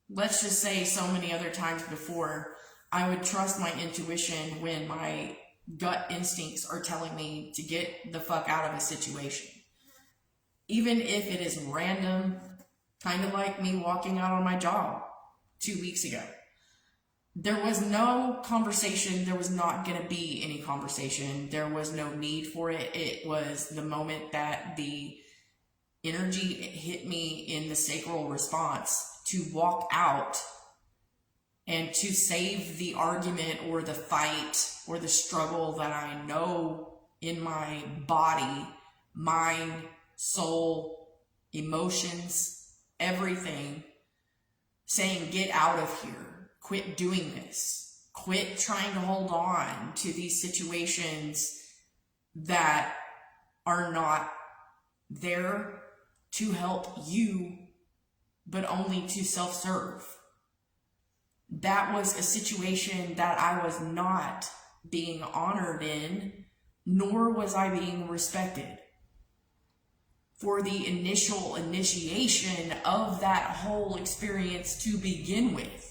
let's just say so many other times before, I would trust my intuition when my gut instincts are telling me to get the fuck out of a situation. Even if it is random, kind of like me walking out on my job 2 weeks ago. There was no conversation. There was not going to be any conversation. There was no need for it. It was the moment that the energy hit me in the sacral response to walk out and to save the argument or the fight or the struggle that I know in my body, mind, soul, emotions, everything, saying, get out of here. Quit doing this. Quit trying to hold on to these situations that are not there to help you, but only to self-serve. That was a situation that I was not being honored in, nor was I being respected. For the initial initiation of that whole experience to begin with.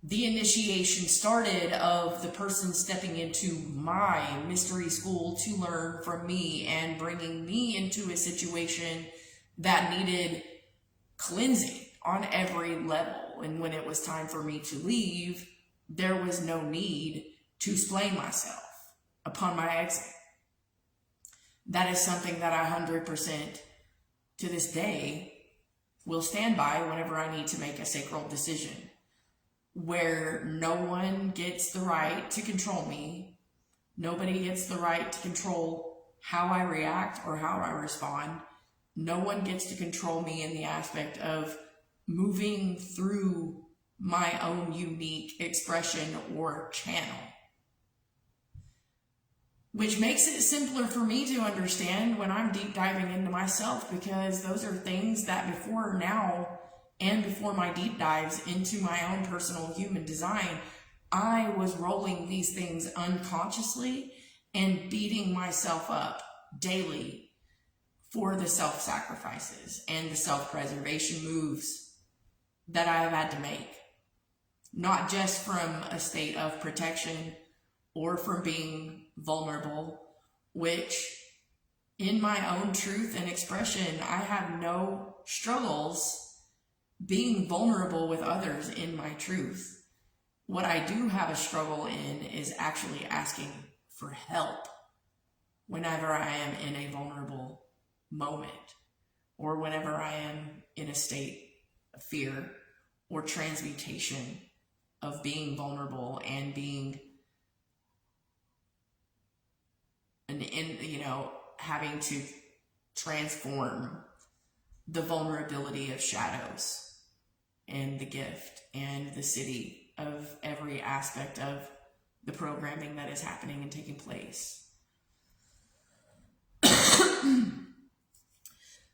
The initiation started of the person stepping into my mystery school to learn from me and bringing me into a situation that needed cleansing on every level. And when it was time for me to leave, there was no need to explain myself upon my exit. That is something that I 100% to this day will stand by whenever I need to make a sacral decision, where no one gets the right to control me. Nobody gets the right to control how I react or how I respond. No one gets to control me in the aspect of moving through my own unique expression or channel. Which makes it simpler for me to understand when I'm deep diving into myself, because those are things that before now and before my deep dives into my own personal human design, I was rolling these things unconsciously and beating myself up daily for the self-sacrifices and the self-preservation moves that I have had to make. Not just from a state of protection or from being vulnerable, which in my own truth and expression, I have no struggles being vulnerable with others in my truth. What I do have a struggle in is actually asking for help whenever I am in a vulnerable moment, or whenever I am in a state of fear or transmutation of being vulnerable and being having to transform the vulnerability of shadows and the gift and the city of every aspect of the programming that is happening and taking place.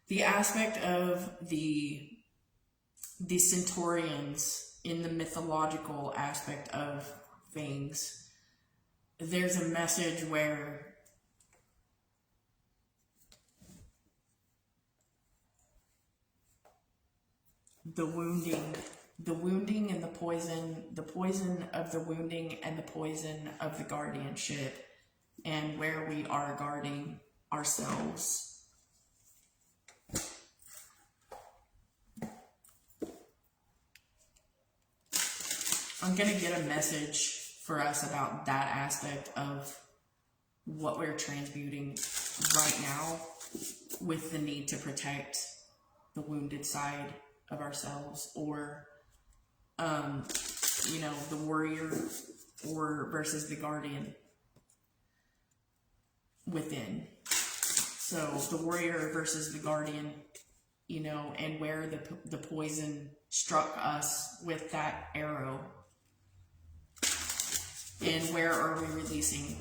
The aspect of the Centaurians in the mythological aspect of things, there's a message where the wounding and the poison of the wounding and the poison of the guardianship, and where we are guarding ourselves. I'm going to get a message for us about that aspect of what we're transmuting right now with the need to protect the wounded side of ourselves, or the warrior versus the guardian within. So the warrior versus the guardian, and where the poison struck us with that arrow, and where are we releasing?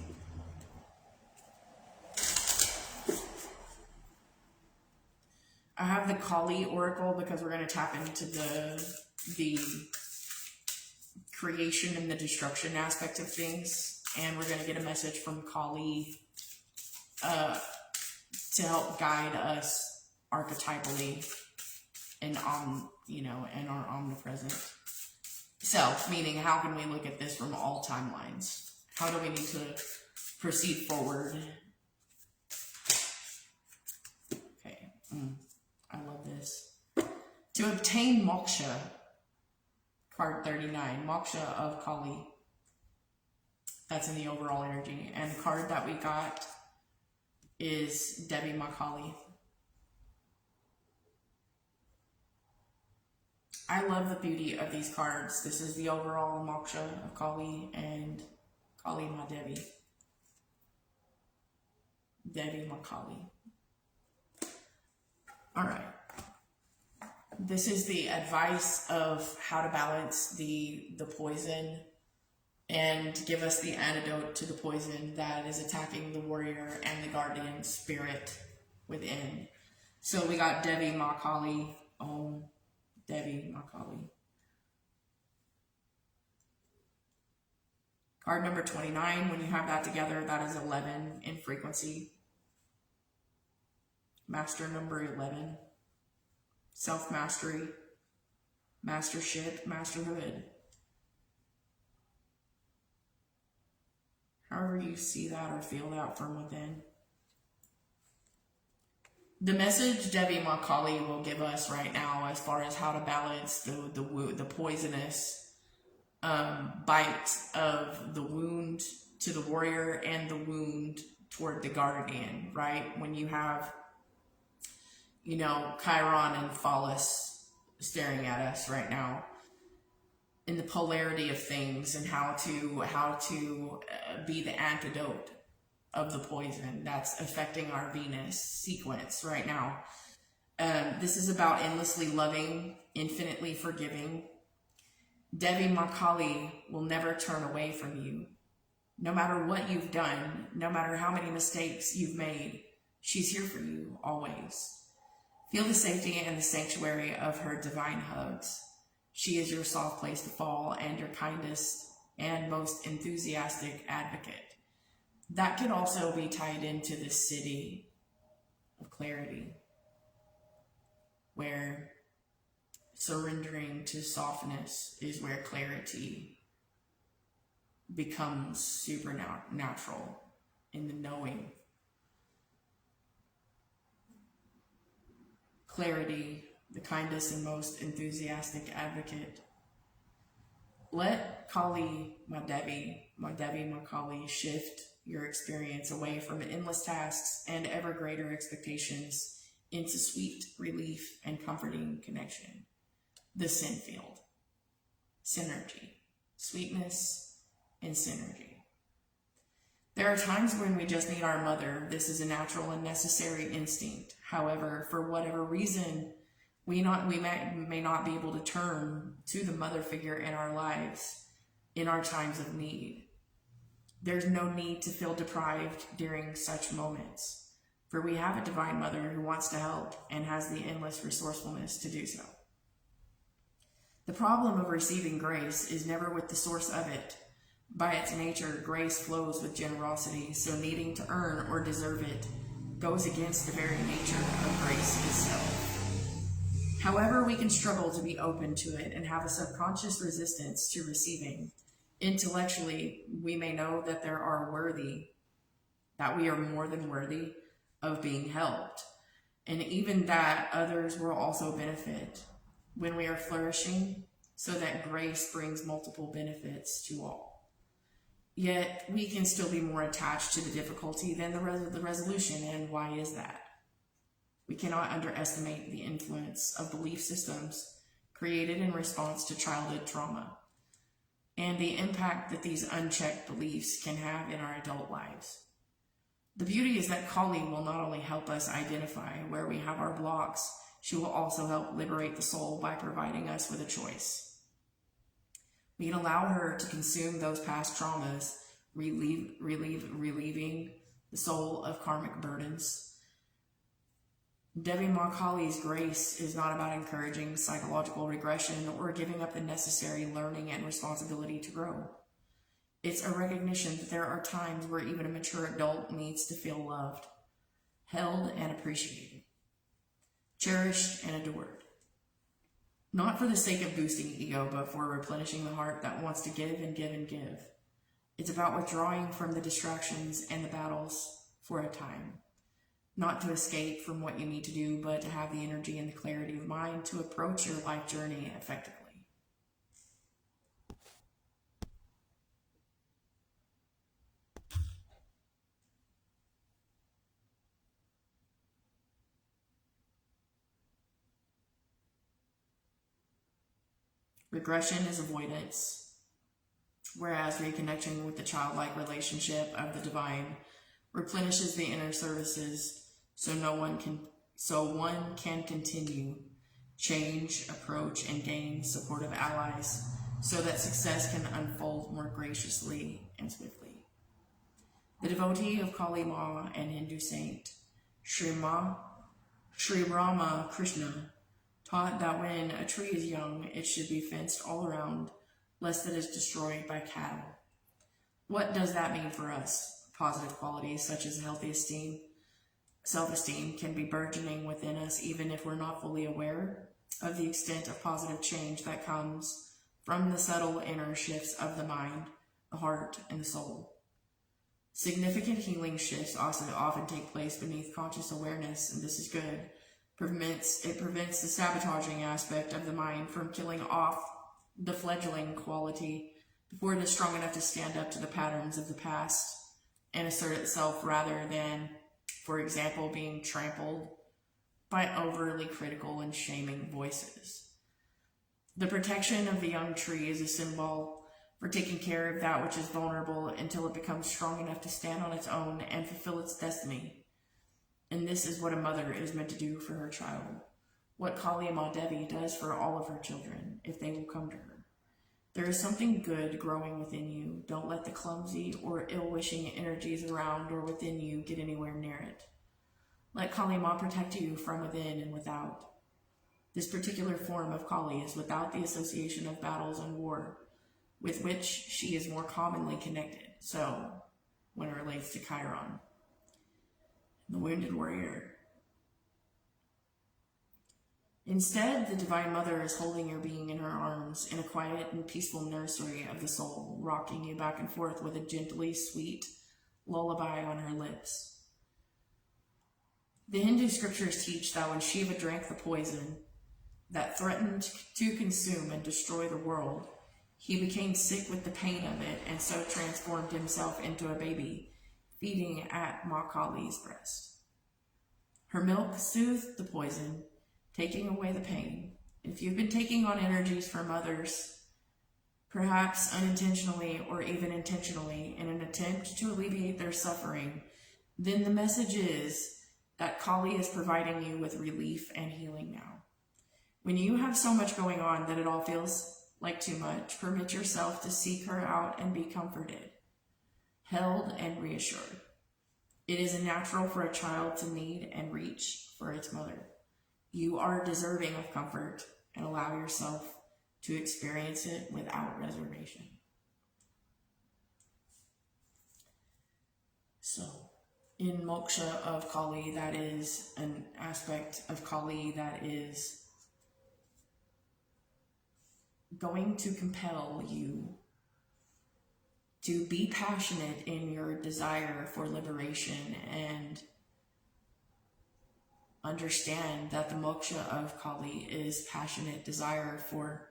I have the Kali Oracle because we're going to tap into the creation and the destruction aspect of things, and we're going to get a message from Kali to help guide us archetypally and and our omnipresent self. Meaning, how can we look at this from all timelines? How do we need to proceed forward? Okay. I love this. To obtain moksha, card 39, moksha of Kali. That's in the overall energy. And the card that we got is Devi Makali. I love the beauty of these cards. This is the overall moksha of Kali and Kali Ma Devi. Devi Makali. All right. This is the advice of how to balance the poison and give us the antidote to the poison that is attacking the warrior and the guardian spirit within. So we got Devi Makali, Om Devi Makali. Card number 29, when you have that together, that is 11 in frequency. Master number 11. Self-mastery, mastership, masterhood. However you see that or feel that from within. The message Devi Makali will give us right now as far as how to balance the poisonous bite of the wound to the warrior and the wound toward the guardian, right? When you have Chiron and Phallus staring at us right now in the polarity of things, and how to be the antidote of the poison that's affecting our Venus sequence right now. This is about endlessly loving, infinitely forgiving. Devi Makali will never turn away from you. No matter what you've done, no matter how many mistakes you've made, she's here for you always. Feel the safety and the sanctuary of her divine hugs. She is your soft place to fall and your kindest and most enthusiastic advocate. That could also be tied into this city of clarity, where surrendering to softness is where clarity becomes supernatural in the knowing. Clarity, the kindest and most enthusiastic advocate. Let Kali, my Devi, my Kali, shift your experience away from endless tasks and ever greater expectations into sweet relief and comforting connection. The sin field. Synergy. Sweetness and synergy. There are times when we just need our mother. This is a natural and necessary instinct. However, for whatever reason, we may not be able to turn to the mother figure in our lives in our times of need. There's no need to feel deprived during such moments, for we have a divine mother who wants to help and has the endless resourcefulness to do so. The problem of receiving grace is never with the source of it. By its nature, grace flows with generosity, so needing to earn or deserve it goes against the very nature of grace itself. However, we can struggle to be open to it and have a subconscious resistance to receiving. Intellectually, we may know that we are more than worthy of being helped, and even that others will also benefit when we are flourishing, so that grace brings multiple benefits to all. Yet, we can still be more attached to the difficulty than the resolution, and why is that? We cannot underestimate the influence of belief systems created in response to childhood trauma, and the impact that these unchecked beliefs can have in our adult lives. The beauty is that Kali will not only help us identify where we have our blocks, she will also help liberate the soul by providing us with a choice. We can allow her to consume those past traumas, relieving the soul of karmic burdens. Devi Ma Kali's grace is not about encouraging psychological regression or giving up the necessary learning and responsibility to grow. It's a recognition that there are times where even a mature adult needs to feel loved, held and appreciated, cherished and adored. Not for the sake of boosting ego, but for replenishing the heart that wants to give and give and give. It's about withdrawing from the distractions and the battles for a time. Not to escape from what you need to do, but to have the energy and the clarity of mind to approach your life journey effectively. Regression is avoidance, whereas reconnection with the childlike relationship of the divine replenishes the inner services so one can continue, change, approach, and gain supportive allies so that success can unfold more graciously and swiftly. The devotee of Kali Ma and Hindu saint Sri Rama Krishna taught that when a tree is young, it should be fenced all around, lest it is destroyed by cattle. What does that mean for us? Positive qualities such as healthy self-esteem can be burgeoning within us even if we're not fully aware of the extent of positive change that comes from the subtle inner shifts of the mind, the heart, and the soul. Significant healing shifts also often take place beneath conscious awareness, and this is good. It prevents the sabotaging aspect of the mind from killing off the fledgling quality before it is strong enough to stand up to the patterns of the past and assert itself, rather than, for example, being trampled by overly critical and shaming voices. The protection of the young tree is a symbol for taking care of that which is vulnerable until it becomes strong enough to stand on its own and fulfill its destiny. And this is what a mother is meant to do for her child, what Kali Ma Devi does for all of her children, if they will come to her. There is something good growing within you. Don't let the clumsy or ill-wishing energies around or within you get anywhere near it. Let Kali Ma protect you from within and without. This particular form of Kali is without the association of battles and war, with which she is more commonly connected. So, when it relates to Chiron, the wounded warrior. Instead, the Divine Mother is holding your being in her arms in a quiet and peaceful nursery of the soul, rocking you back and forth with a gently sweet lullaby on her lips. The Hindu scriptures teach that when Shiva drank the poison that threatened to consume and destroy the world, he became sick with the pain of it and so transformed himself into a baby, feeding at Ma Kali's breast. Her milk soothed the poison, taking away the pain. If you've been taking on energies from others, perhaps unintentionally or even intentionally, in an attempt to alleviate their suffering, then the message is that Kali is providing you with relief and healing now. When you have so much going on that it all feels like too much, permit yourself to seek her out and be comforted, held, and reassured. It is natural for a child to need and reach for its mother. You are deserving of comfort, and allow yourself to experience it without reservation. So, in moksha of Kali, that is an aspect of Kali that is going to compel you to be passionate in your desire for liberation and understand that the moksha of Kali is passionate desire for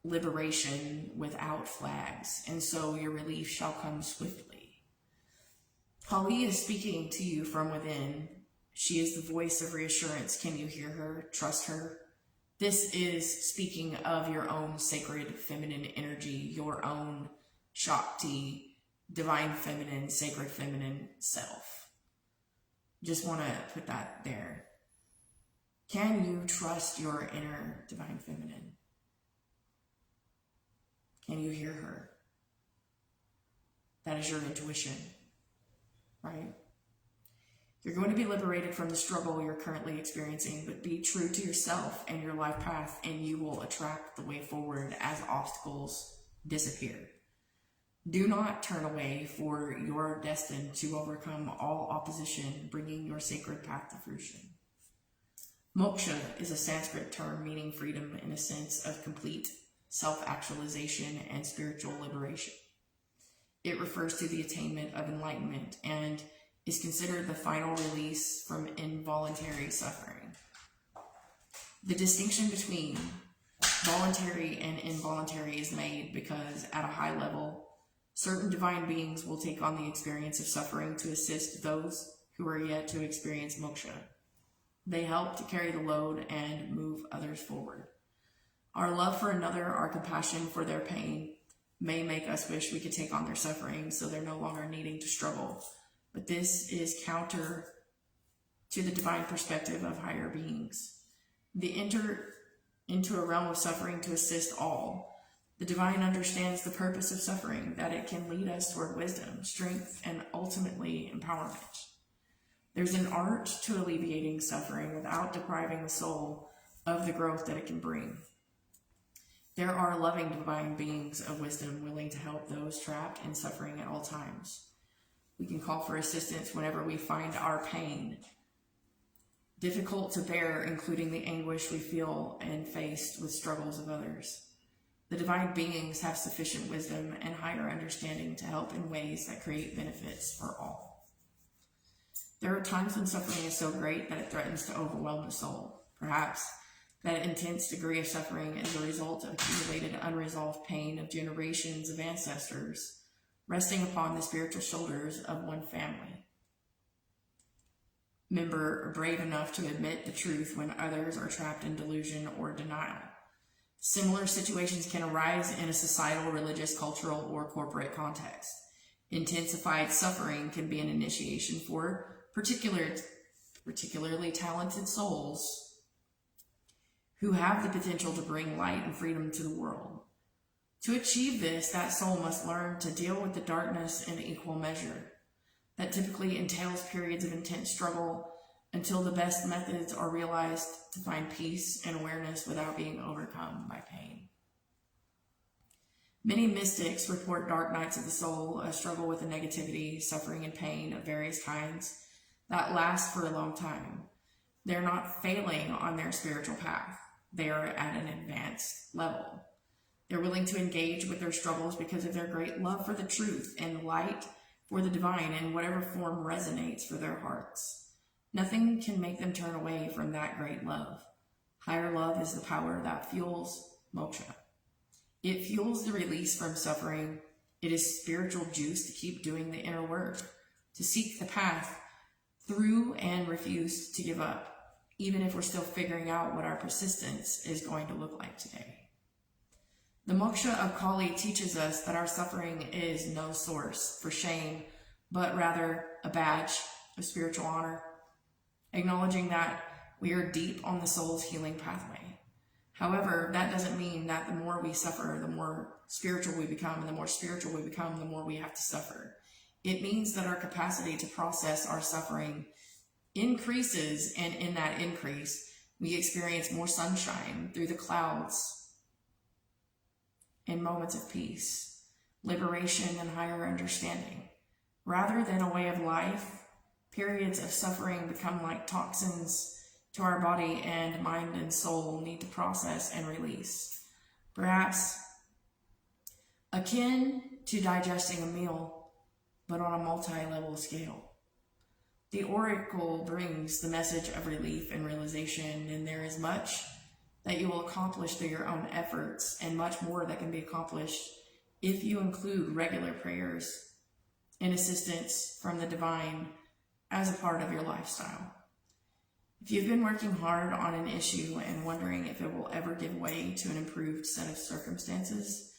liberation without flags, and so your relief shall come swiftly. Kali is speaking to you from within. She is the voice of reassurance. Can you hear her? Trust her. This is speaking of your own sacred feminine energy, your own Shakti, divine feminine, sacred feminine self. Just want to put that there. Can you trust your inner divine feminine? Can you hear her? That is your intuition, right? You're going to be liberated from the struggle you're currently experiencing, but be true to yourself and your life path, and you will attract the way forward as obstacles disappear. Do not turn away, for you are destined to overcome all opposition, bringing your sacred path to fruition. Moksha is a Sanskrit term meaning freedom in a sense of complete self-actualization and spiritual liberation. It refers to the attainment of enlightenment and is considered the final release from involuntary suffering. The distinction between voluntary and involuntary is made because at a high level, certain divine beings will take on the experience of suffering to assist those who are yet to experience moksha. They help to carry the load and move others forward. Our love for another, our compassion for their pain, may make us wish we could take on their suffering so they're no longer needing to struggle. But this is counter to the divine perspective of higher beings. They enter into a realm of suffering to assist all. The divine understands the purpose of suffering, that it can lead us toward wisdom, strength, and ultimately empowerment. There's an art to alleviating suffering without depriving the soul of the growth that it can bring. There are loving divine beings of wisdom willing to help those trapped in suffering at all times. We can call for assistance whenever we find our pain difficult to bear, including the anguish we feel and faced with struggles of others. The divine beings have sufficient wisdom and higher understanding to help in ways that create benefits for all. There are times when suffering is so great that it threatens to overwhelm the soul. Perhaps that intense degree of suffering is a result of accumulated unresolved pain of generations of ancestors resting upon the spiritual shoulders of one family member brave enough to admit the truth when others are trapped in delusion or denial. Similar situations can arise in a societal, religious, cultural, or corporate context. Intensified suffering can be an initiation for particularly talented souls who have the potential to bring light and freedom to the world. To achieve this, that soul must learn to deal with the darkness in equal measure. That typically entails periods of intense struggle until the best methods are realized to find peace and awareness without being overcome by pain. Many mystics report dark nights of the soul, a struggle with the negativity, suffering, and pain of various kinds that last for a long time. They're not failing on their spiritual path. They are at an advanced level. They're willing to engage with their struggles because of their great love for the truth and light for the divine in whatever form resonates for their hearts. Nothing can make them turn away from that great love. Higher love is the power that fuels moksha. It fuels the release from suffering. It is spiritual juice to keep doing the inner work, to seek the path through and refuse to give up, even if we're still figuring out what our persistence is going to look like today. The moksha of Kali teaches us that our suffering is no source for shame, but rather a badge of spiritual honor, acknowledging that we are deep on the soul's healing pathway. However, that doesn't mean that the more we suffer, the more spiritual we become, and the more spiritual we become, the more we have to suffer. It means that our capacity to process our suffering increases, and in that increase, we experience more sunshine through the clouds in moments of peace, liberation, and higher understanding. Rather than a way of life, periods of suffering become like toxins to our body, and mind and soul need to process and release. Perhaps akin to digesting a meal, but on a multi-level scale. The oracle brings the message of relief and realization, and there is much that you will accomplish through your own efforts, and much more that can be accomplished if you include regular prayers and assistance from the divine as a part of your lifestyle. If you've been working hard on an issue and wondering if it will ever give way to an improved set of circumstances,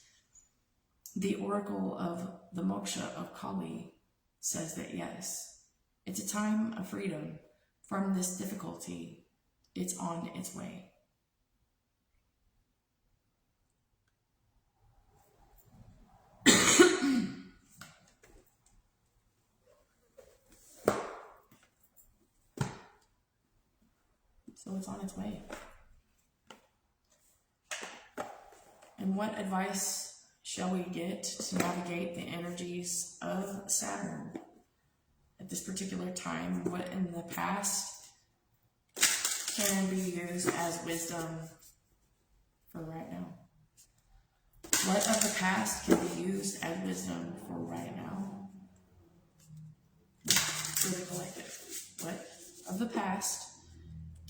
the oracle of the moksha of Kali says that yes, it's a time of freedom from this difficulty. It's on its way. So it's on its way. And what advice shall we get to navigate the energies of Saturn at this particular time? What in the past can be used as wisdom for right now? What of the past can be used as wisdom for right now? For the collective. What of the past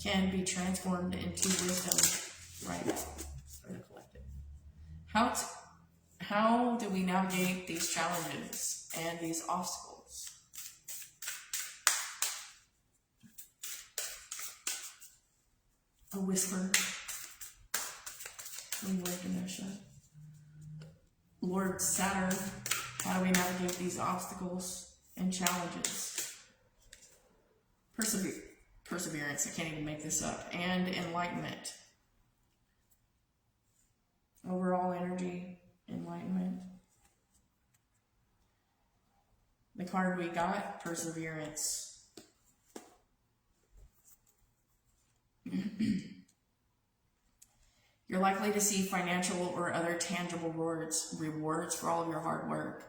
can be transformed into wisdom right now for the collective? How do we navigate these challenges and these obstacles? A whisper from Lord Ganesha. Lord Saturn, how do we navigate these obstacles and challenges? Perseverance, I can't even make this up, and enlightenment. Overall energy, enlightenment. The card we got, perseverance. You're likely to see financial or other tangible rewards for all of your hard work,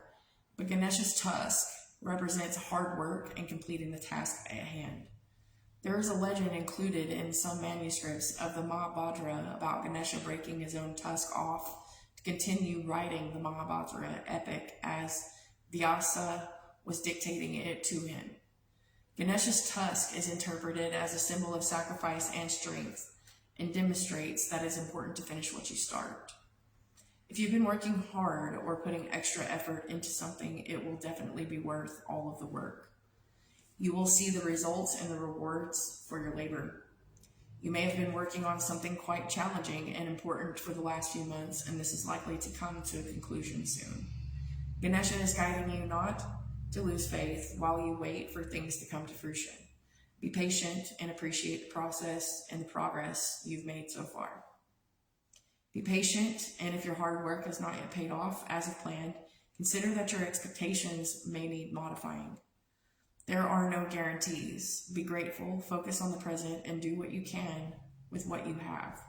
but Ganesha's tusk represents hard work and completing the task at hand. There is a legend included in some manuscripts of the Mahabharata about Ganesha breaking his own tusk off to continue writing the Mahabharata epic as Vyasa was dictating it to him. Ganesha's tusk is interpreted as a symbol of sacrifice and strength, and demonstrates that it's important to finish what you start. If you've been working hard or putting extra effort into something, it will definitely be worth all of the work. You will see the results and the rewards for your labor. You may have been working on something quite challenging and important for the last few months, and this is likely to come to a conclusion soon. Ganesha is guiding you not to lose faith while you wait for things to come to fruition. Be patient and appreciate the process and the progress you've made so far. Be patient, and if your hard work has not yet paid off as of planned, consider that your expectations may need modifying. There are no guarantees. Be grateful, focus on the present, and do what you can with what you have.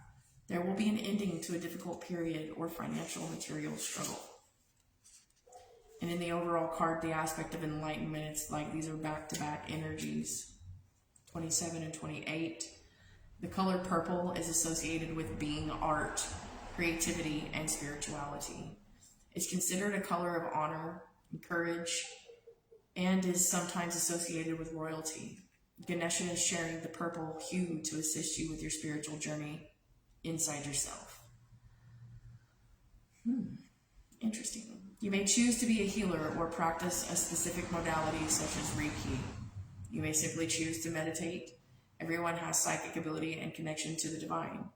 There will be an ending to a difficult period or financial or material struggle. And in the overall card, the aspect of enlightenment, it's like these are back-to-back energies, 27 and 28. The color purple is associated with being, art, creativity, and spirituality. It's considered a color of honor and courage, and is sometimes associated with royalty. Ganesha is sharing the purple hue to assist you with your spiritual journey inside yourself. Interesting. You may choose to be a healer or practice a specific modality such as Reiki. You may simply choose to meditate. Everyone has psychic ability and connection to the divine.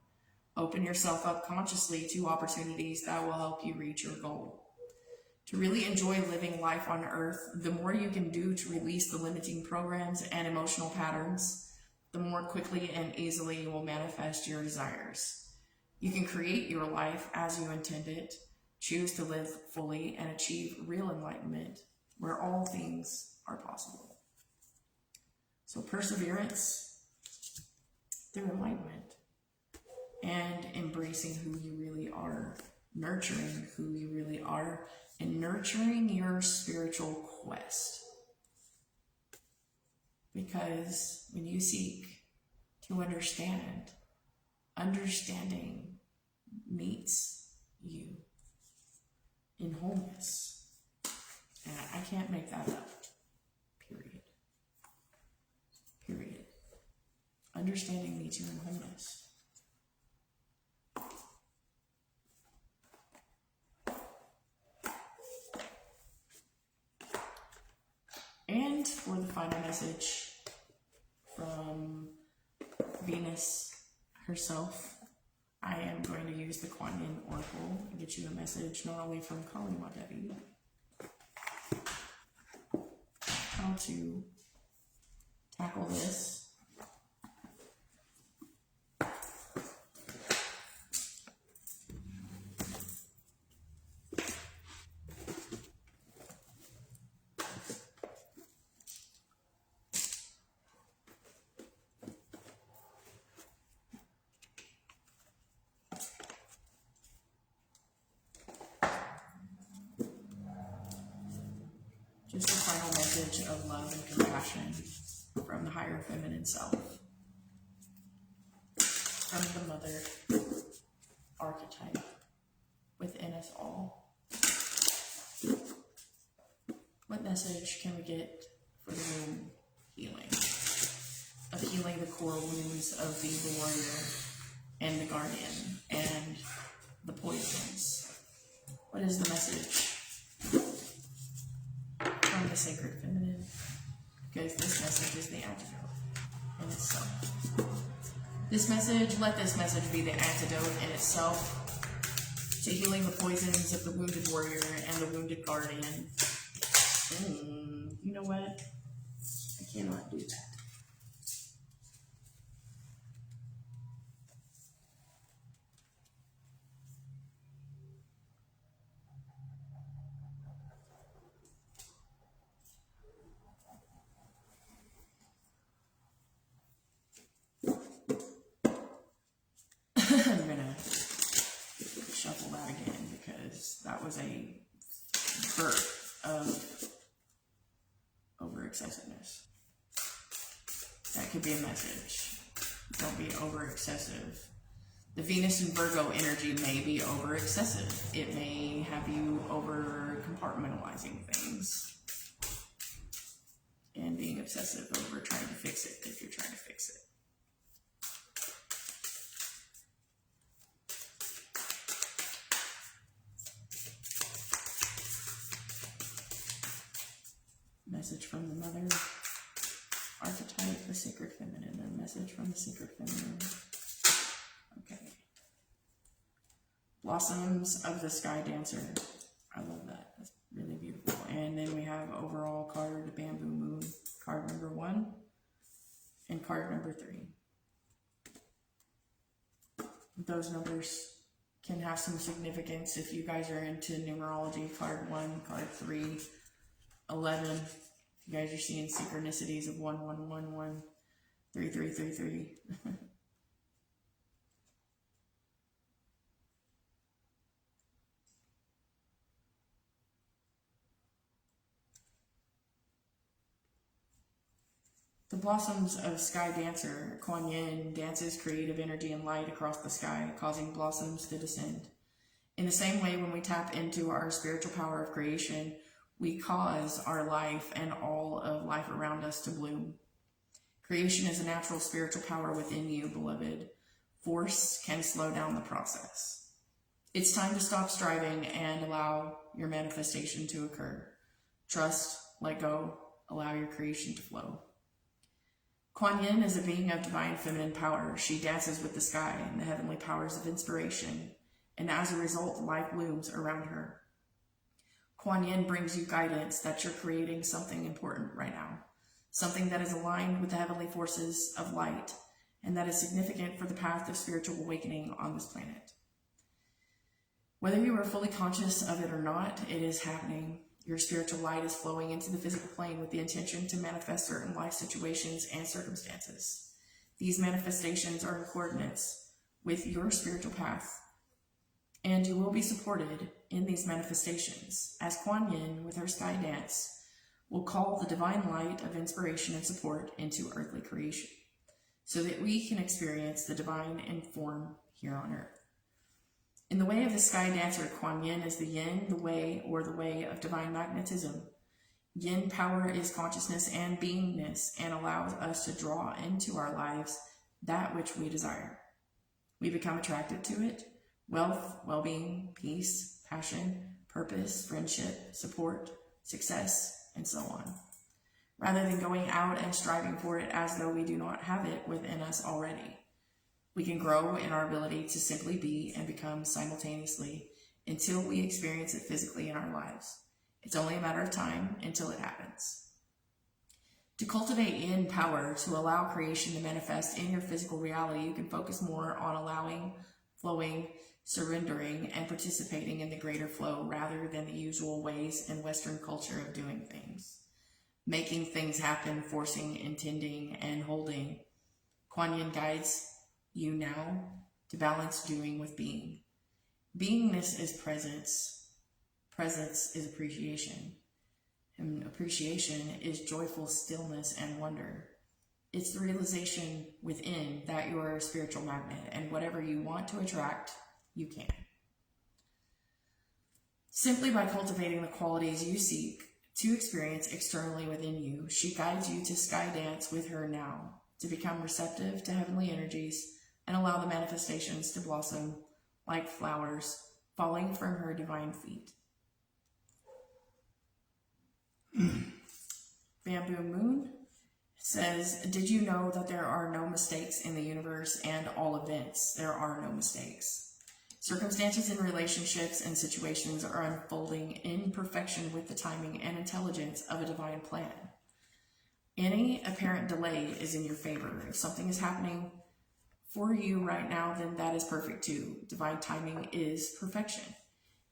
Open yourself up consciously to opportunities that will help you reach your goal. To really enjoy living life on earth, the more you can do to release the limiting programs and emotional patterns, the more quickly and easily you will manifest your desires. You can create your life as you intend it, choose to live fully, and achieve real enlightenment where all things are possible. So perseverance through enlightenment and embracing who you really are, nurturing who you really are, and nurturing your spiritual quest. Because when you seek to understand, understanding meets you in wholeness. And I can't make that up. Period. Period. Understanding meets you in wholeness. And for the final message from Venus herself, I am going to use the Kuan Yin Oracle and get you a message not only from Kali Ma Devi, how to tackle this. Just a final message of love and compassion from the higher feminine self, from the mother archetype within us all. What message can we get for the womb healing? Of healing the core wounds of the warrior and the guardian and the poisons. What is the message from the sacred feminine? Because this message is the antidote in itself. Let this message be the antidote in itself to healing the poisons of the wounded warrior and the wounded guardian. You know what? I cannot do that. I'm gonna shuffle that again because that was a birth of over excessiveness. That could be a message. Don't be over excessive. The Venus and Virgo energy may be over excessive. It may have you over compartmentalizing things and being obsessive over trying to fix it if you're trying to fix it. Message from the mother. archetype, the sacred feminine, a message from the sacred feminine. Okay. Blossoms of the Sky Dancer. I love that. That's really beautiful. And then we have overall card, Bamboo Moon, card number 1 and card number 3. Those numbers can have some significance if you guys are into numerology. Card 1, card 3, 11. If you guys are seeing synchronicities of 1, 1, 1, 1, 3, 3, 3, 3. The blossoms of Sky Dancer, Kuan Yin, dances creative energy and light across the sky, causing blossoms to descend. In the same way, when we tap into our spiritual power of creation, we cause our life and all of life around us to bloom. Creation is a natural spiritual power within you, beloved. Force can slow down the process. It's time to stop striving and allow your manifestation to occur. Trust, let go, allow your creation to flow. Kuan Yin is a being of divine feminine power. She dances with the sky and the heavenly powers of inspiration, and as a result, life blooms around her. Kuan Yin brings you guidance that you're creating something important right now, something that is aligned with the heavenly forces of light, and that is significant for the path of spiritual awakening on this planet. Whether you are fully conscious of it or not, it is happening. Your spiritual light is flowing into the physical plane with the intention to manifest certain life situations and circumstances. These manifestations are in coordinates with your spiritual path, and you will be supported in these manifestations as Kuan Yin, with her sky dance, will call the divine light of inspiration and support into earthly creation, so that we can experience the divine in form here on earth. In the way of the Sky Dancer, Kuan Yin is the yin, the way, or the way of divine magnetism. Yin power is consciousness and beingness, and allows us to draw into our lives that which we desire. We become attracted to it: wealth, well-being, peace, passion, purpose, friendship, support, success, and so on, rather than going out and striving for it as though we do not have it within us already. We can grow in our ability to simply be and become simultaneously until we experience it physically in our lives. It's only a matter of time until it happens. To cultivate yin power, to allow creation to manifest in your physical reality, you can focus more on allowing, flowing, surrendering, and participating in the greater flow rather than the usual ways in Western culture of doing things. Making things happen, forcing, intending, and holding. Kuan Yin guides you now to balance doing with being. Beingness is presence. Presence is appreciation. And appreciation is joyful stillness and wonder. It's the realization within that you are a spiritual magnet, and whatever you want to attract, you can. Simply by cultivating the qualities you seek to experience externally within you, she guides you to sky dance with her now, to become receptive to heavenly energies and allow the manifestations to blossom like flowers falling from her divine feet. Bamboo Moon says, did you know that there are no mistakes in the universe and all events? There are no mistakes. Circumstances in relationships and situations are unfolding in perfection with the timing and intelligence of a divine plan. Any apparent delay is in your favor. If something is happening for you right now, then that is perfect too. Divine timing is perfection.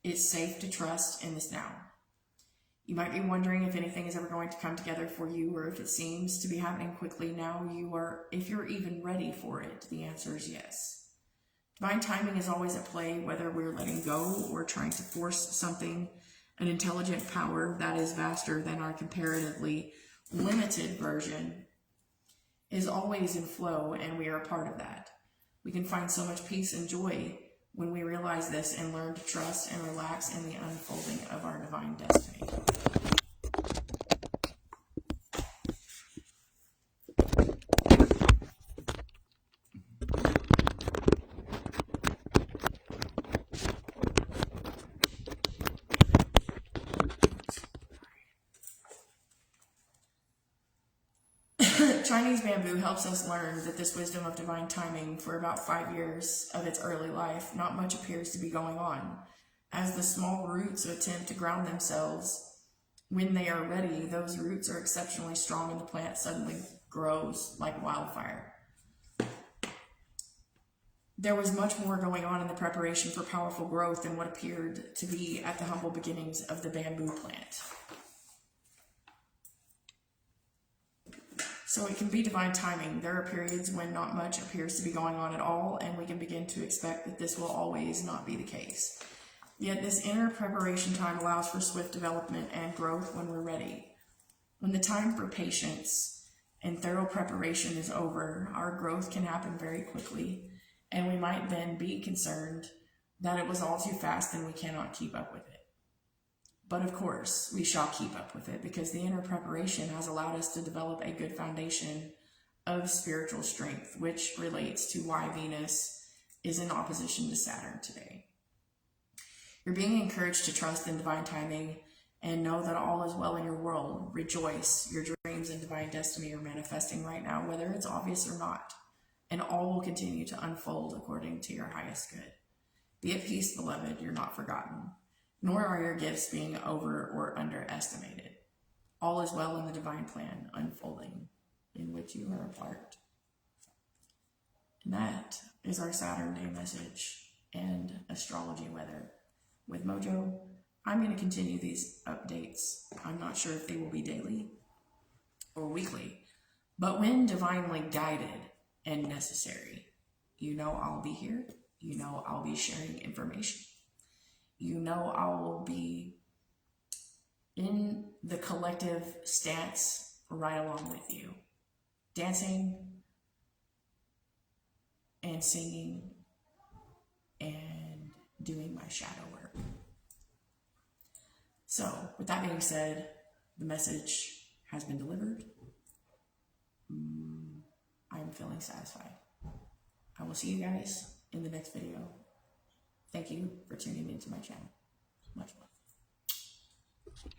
It's safe to trust in this now. You might be wondering if anything is ever going to come together for you, or if it seems to be happening quickly now. If you're even ready for it, the answer is yes. Divine timing is always at play, whether we're letting go or trying to force something. An intelligent power that is vaster than our comparatively limited version is always in flow, and we are a part of that. We can find so much peace and joy when we realize this and learn to trust and relax in the unfolding of our divine destiny. Chinese bamboo helps us learn that this wisdom of divine timing for about 5 years of its early life, not much appears to be going on. As the small roots attempt to ground themselves, when they are ready, those roots are exceptionally strong and the plant suddenly grows like wildfire. There was much more going on in the preparation for powerful growth than what appeared to be at the humble beginnings of the bamboo plant. So it can be divine timing. There are periods when not much appears to be going on at all, and we can begin to expect that this will always not be the case. Yet this inner preparation time allows for swift development and growth when we're ready. When the time for patience and thorough preparation is over, our growth can happen very quickly, and we might then be concerned that it was all too fast and we cannot keep up with it. But of course, we shall keep up with it because the inner preparation has allowed us to develop a good foundation of spiritual strength, which relates to why Venus is in opposition to Saturn today. You're being encouraged to trust in divine timing and know that all is well in your world. Rejoice. Your dreams and divine destiny are manifesting right now, whether it's obvious or not, and all will continue to unfold according to your highest good. Be at peace, beloved. You're not forgotten, nor are your gifts being over or underestimated. All is well in the divine plan unfolding in which you are a part. And that is our Saturn Day message and astrology weather. With Mojo, I'm going to continue these updates. I'm not sure if they will be daily or weekly, but when divinely guided and necessary, you know I'll be here. You know I'll be sharing information. You know I will be in the collective stance right along with you, dancing and singing and doing my shadow work. So, with that being said, the message has been delivered. I'm feeling satisfied. I will see you guys in the next video. Thank you for tuning into my channel. Much love.